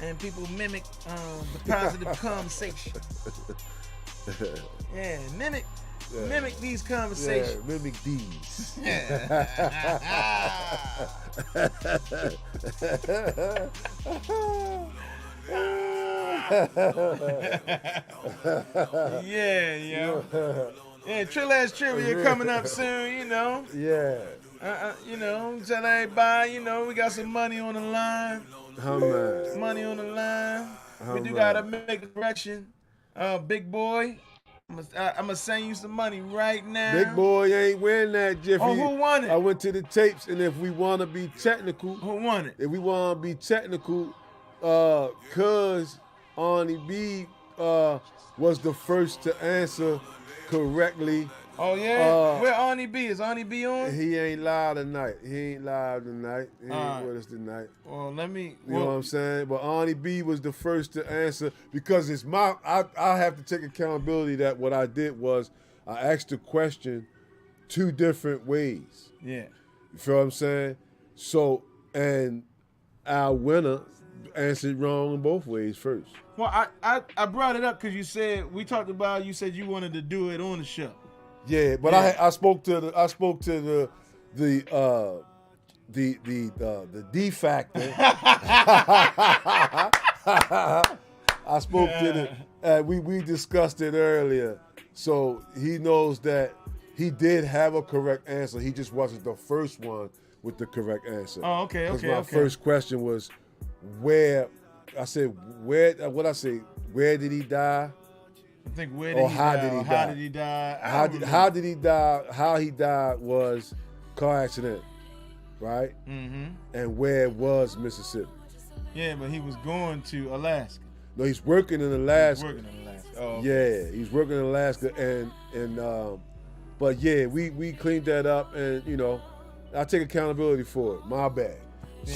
and people mimic the positive conversation. Yeah, mimic these conversations. Yeah, mimic these. Yeah, yo. Yeah, Trill Ass Trivia coming up soon, you know. Yeah. You know, tell everybody, you know, we got some money on the line. How much? Money on the line. How We do much? gotta make a correction. Big boy, I'm gonna send you some money right now. Big boy ain't winning that, Jiffy. Oh, who won it? I went to the tapes, and if we want to be technical, Who won it? if we want to be technical, cuz Arnie B was the first to answer correctly. Oh yeah? Where Arnie B? Is Arnie B on? He ain't live tonight. He ain't live tonight. He ain't Alright. with us tonight. Well, let me. You know what I'm saying? But Arnie B was the first to answer because it's my. I have to take accountability that what I did was I asked the question 2 different ways. Yeah. You feel what I'm saying? So, and our winner answered wrong in both ways first. Well, I brought it up because you said you said you wanted to do it on the show. Yeah, but Yeah. I spoke to the D factor. I spoke to the. We discussed it earlier, so he knows that he did have a correct answer. He just wasn't the first one with the correct answer. Oh, okay, Because okay, my okay. first question was, where? I said, where? What I say? Where did he die? I think where Or did he how die? did he Or die? How did he die? I How don't did he die? How he died was car accident, right? Mm-hmm. And where was Mississippi? Yeah, but he was going to Alaska. No, he's working in Alaska. Working in Alaska. Oh, okay. Yeah, he's working in Alaska, but yeah, we cleaned that up, and you know, I take accountability for it. My bad. Yeah.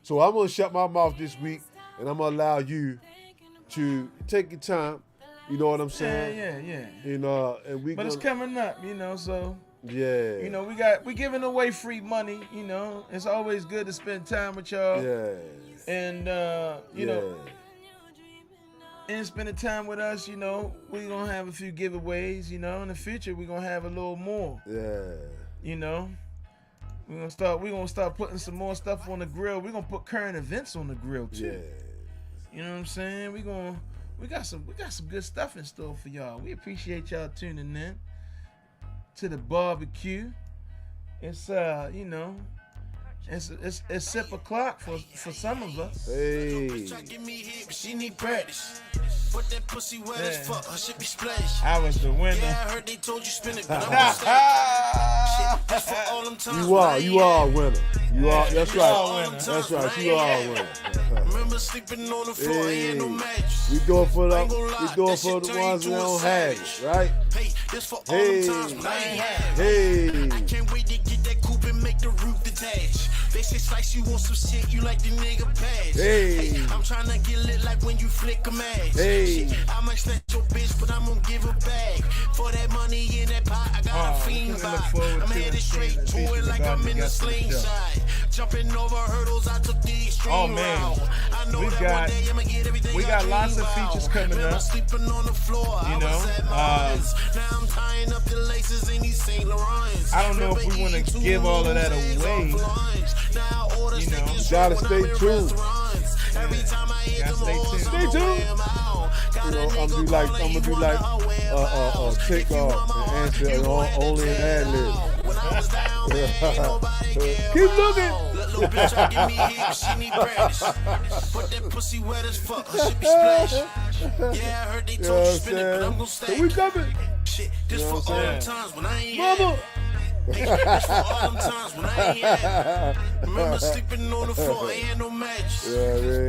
So I'm gonna shut my mouth this week, and I'm gonna allow you to take your time. You know what I'm saying? Yeah. You know, and we. But it's coming up, you know, so. Yeah. You know, we giving away free money, you know. It's always good to spend time with y'all. Yeah. And, you know, and spending time with us, you know, we're going to have a few giveaways, you know. In the future, we're going to have a little more. Yeah. You know. We're gonna start putting some more stuff on the grill. We're going to put current events on the grill, too. Yeah. You know what I'm saying? We got some good stuff in store for y'all. We appreciate y'all tuning in to the barbecue. It's you know, it's 6 o'clock for some of us. Hey. Try to give me hit, but she need practice. But that pussy wet as fuck, her shit be splashed. I was the winner. Yeah, I heard they told you spin it, but I'm gonna stay. Shit, that's for all them times. You are a winner. You are. That's you are a right. winner. That's right. You are a winner. Remember sleeping on the floor, ain't had no mattress. We do it for I ain't gonna lie, the that shit turned ones that you to a don't have it, savage. right? Hey, this for all Hey. them times when I ain't have it. Hey. I can't wait to get that coupe and make the roof detach. They say Slice, you want some shit, you like the nigga pass. Hey. I'm trying to get lit like when you flick a match. Hey. Shit, I might snatch your bitch, but I'm gonna give her back. For that money in that pot, I got a we fiend can look vibe. forward I'm to headed and straight seeing to the it features like about I'm the in a guests of the show. slingshot. Jumping over hurdles, I took the extreme Oh, man. route. I know We that got- one day I'ma get everything we I got lots dream of about. features coming Remember up. sleeping on the floor, You I was know, at Mars. Now I'm tying up the laces in these St. Laurents. I don't know if we wanna Remember give eating all of that 2 days away. off lunch. Now I order You know, steak and gotta shrimp when stay I'm in tuned. restaurants. Every time I hit Gotta them stay hoes, tuned. Stay I'ma tuned. wear 'em out. Got You a know, I'm nigga gonna do like calling, he wanna wear 'em out. take If you want my off and heart, answer you on, had to only in check ad it lib. out. When I was down, man, ain't nobody care Keep about. looking. Little bitch, try to give me hit, she need practice. But that pussy wet as fuck, her shit be splash. Yeah, I heard they You know told what you I'm spin it, but I'm saying? gonna So stay. we coming. Shit, this You know for what all I'm them saying? times when I ain't had Mama. it. That's for all them times when I ain't have it. Remember sleeping on the floor, ain't had no mattress. Yeah,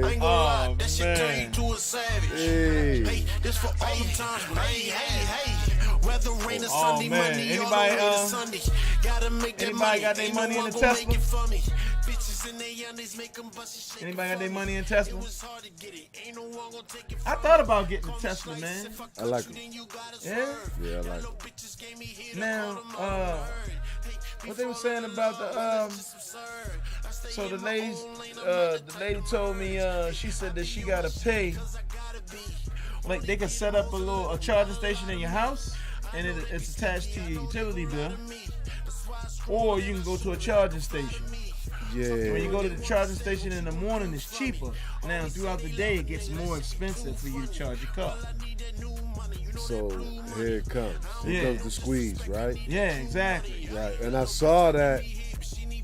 I ain't gonna lie, Oh, that shit turn you man. to a savage. Hey. Hey, this for all them times when I ain't had it. Whether rain or Oh, Sunday, man. Monday, all Anybody, the way to Sunday. Gotta make that anybody money. got their Ain't money no in the one gonna Tesla? make it for me. Bitches in their youngies make them bust and shake Anybody it got their for money me. in Tesla? It was hard to get it. Ain't no one gonna take it I from thought me. about getting a Tesla, man. I like them. Yeah? Yeah, I like them. Now, what they were saying about the so the lady told me she said that she gotta pay, like they can set up a charging station in your house and it's attached to your utility bill, or you can go to a charging station. Yeah. When you go to the charging station in the morning, it's cheaper. Now throughout the day, it gets more expensive for you to charge your car. So here it comes. Here Yeah. comes the squeeze, right? Yeah, exactly. Right. And I saw that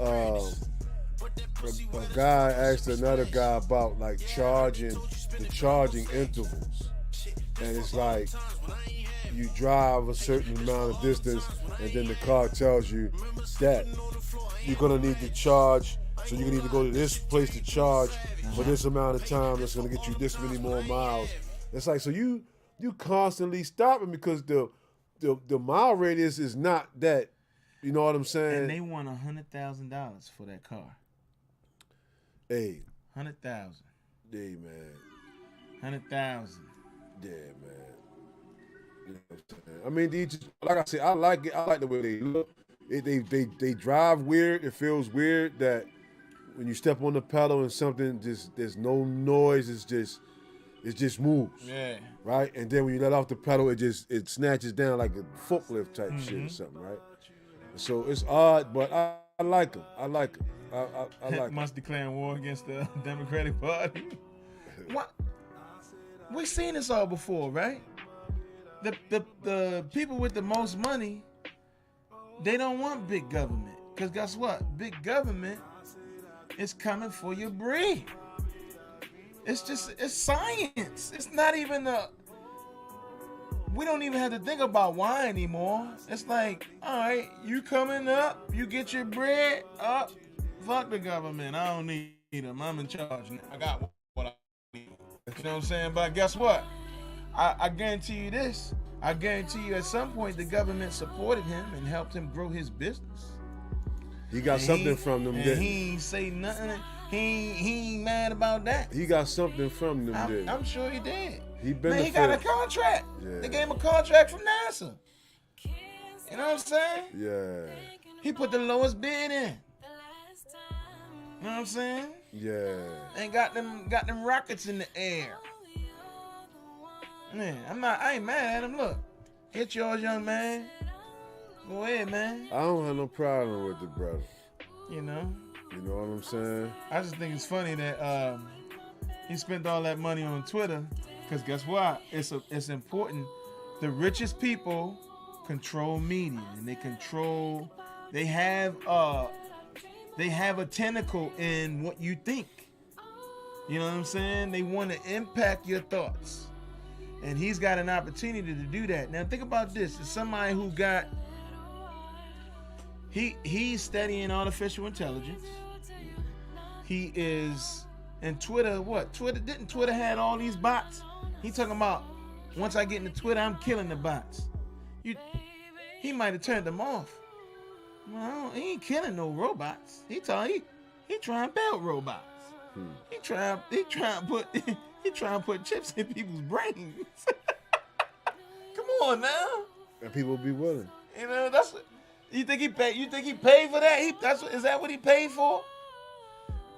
a guy asked another guy about like the charging intervals. And it's like you drive a certain amount of distance and then the car tells you that you're gonna need to charge, so you're gonna need to go to this place to charge for this amount of time. That's gonna get you this many more miles. It's like, so you constantly stopping because the mile radius is not that. You know what I'm saying? And they want $100,000 for that car. Hey, 100,000. hey man, 100,000. yeah man. You know what I'm saying? I mean, they just, like I said, I like it. I like the way they look. They drive weird. It feels weird that when you step on the pedal and something just there's no noise. It just moves. Yeah. Right? And then when you let off the pedal, it snatches down like a forklift type shit or something, right? So it's odd, but I like them. I like them. I like them. Must declaring war against the Democratic Party. What? We've seen this all before, right? The people with the most money, they don't want big government. Because guess what? Big government is coming for your bread. It's science. It's not even we don't even have to think about why anymore. It's like, all right, you coming up, you get your bread up. Fuck the government. I don't need them. I'm in charge now. I got what I need. You know what I'm saying? But guess what? I guarantee you this. I guarantee you at some point the government supported him and helped him grow his business. He got something from them, didn't he? He ain't say nothing. He ain't mad about that. He got something from them, didn't he? I'm sure he did. He Man, he got a contract. Yeah. They gave him a contract from NASA. You know what I'm saying? Yeah. He put the lowest bid in. You know what I'm saying? Yeah. And got them rockets in the air. Man, I ain't mad at him. Look, get yours, young man. Go ahead, man. I don't have no problem with the brother. You know? You know what I'm saying? I just think it's funny that he spent all that money on Twitter, because guess what? It's important. The richest people control media, and they have a tentacle in what you think. You know what I'm saying? They want to impact your thoughts. And he's got an opportunity to do that. Now think about this. It's somebody who got he's studying artificial intelligence. He is, and Twitter, what? Didn't Twitter had all these bots? He talking about, once I get into Twitter, I'm killing the bots. He might have turned them off. Well, he ain't killing no robots. He trying to build robots. He trying to put chips in people's brains. Come on now. And people be willing. You know, that's what you think he paid. You think he paid for that? Is that what he paid for?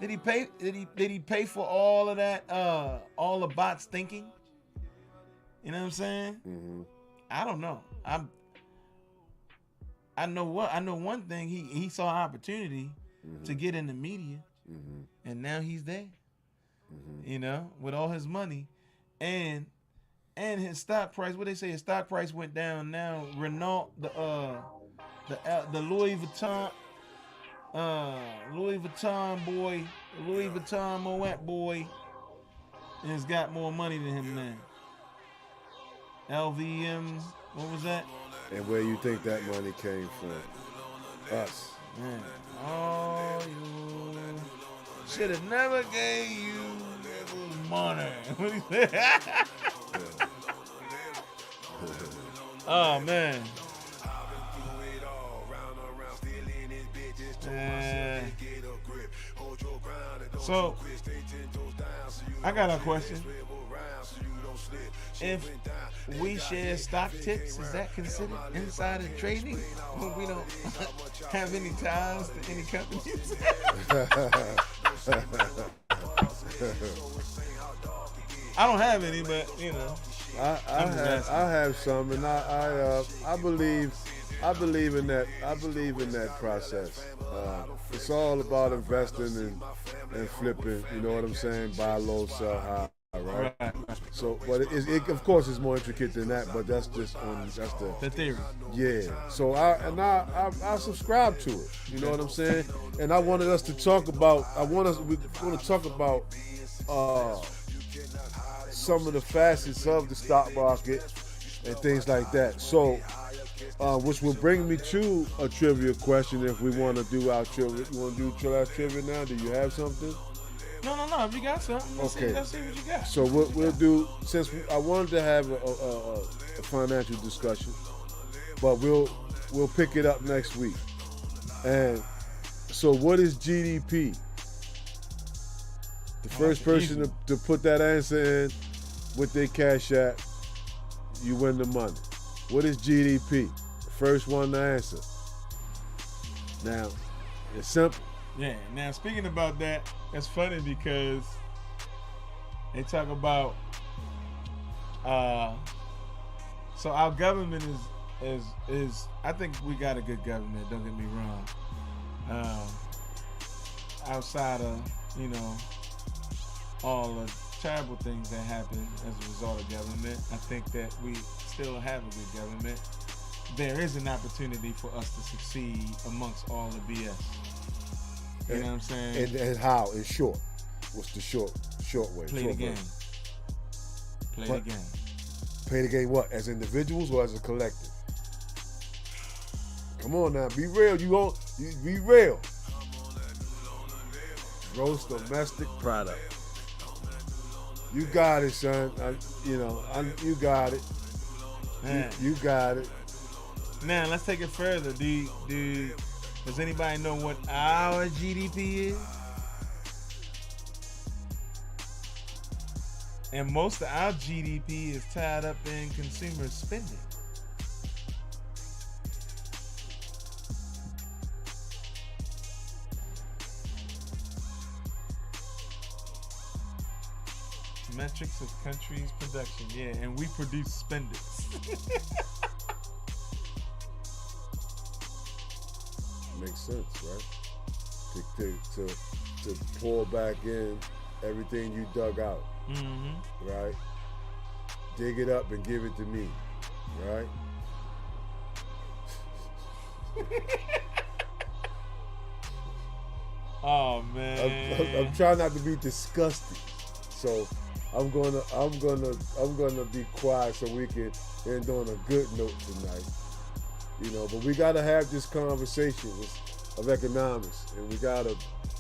Did he pay for all of that? All the bots thinking? You know what I'm saying? Mm-hmm. I don't know. I know one thing. He saw an opportunity to get in the media, and now he's there. You know, with all his money, and his stock price. What they say, his stock price went down. Now Renault, the Louis Vuitton boy, Louis Vuitton Moet boy, has got more money than him now. LVM, what was that? And where you think that money came from? Us. Man, oh, you should have never gave you niggas money. What he said? Oh, man. So, I got a question. If we share stock tips, is that considered insider trading when we don't have any ties to any companies? I don't have any, but you know, I have some, and I believe in that. I believe in that process. It's all about investing and flipping. You know what I'm saying? Buy low, sell high. Right. So, but it of course is more intricate than that. But that's just that's the theory. Yeah. So I subscribe to it. You know what I'm saying? And I wanted us to talk about. We want to talk about some of the facets of the stock market and things like that. So, which will bring me to a trivia question. If we want to do our trivia, you want to do our trivia now? Do you have something? No. If you got something, let's see what you got. So we'll do, since I wanted to have a financial discussion, but we'll pick it up next week. And so, what is GDP? The first person to put that answer in with their Cash App, you win the money. What is GDP? The first one to answer. Now, it's simple. Yeah. Now, speaking about that, that's funny because they talk about so our government is I think we got a good government, don't get me wrong. Outside of, you know, all the terrible things that happen as a result of government, I think that we still have a good government. There is an opportunity for us to succeed amongst all the BS. You know what I'm saying? And how? In short. What's the short way? Play the game. Play the game. Play the game what? As individuals or as a collective? Come on now, be real. Be real. Gross domestic product. You got it, son. You got it. You got it. Now let's take it further. Does anybody know what our GDP is? And most of our GDP is tied up in consumer spending. Metrics of countries' production, yeah, and we produce spenders. Makes sense, right? To pour back in everything you dug out, right? Dig it up and give it to me, right? Oh man, I'm trying not to be disgusted, so I'm gonna be quiet so we can end on a good note tonight. You know, but we gotta have this conversation of economics, and we gotta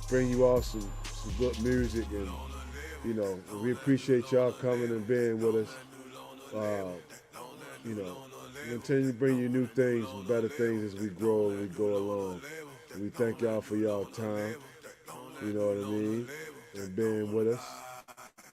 bring you all some good music, and you know, we appreciate y'all coming and being with us. You know, we continue to bring you new things and better things as we grow and we go along. And we thank y'all for y'all time. You know what I mean? And being with us.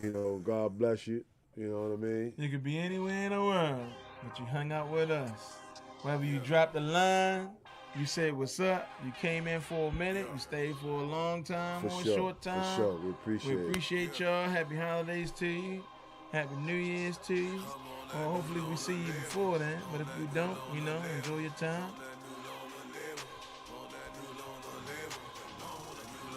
You know, God bless you. You know what I mean? You could be anywhere in the world, but you hung out with us. Whether you dropped the line, you said what's up, you came in for a minute, you stayed for a long time or a short time. For sure, we appreciate y'all. Happy holidays to you. Happy New Year's to you. Well, hopefully we see you before then, but if we don't, you know, enjoy your time.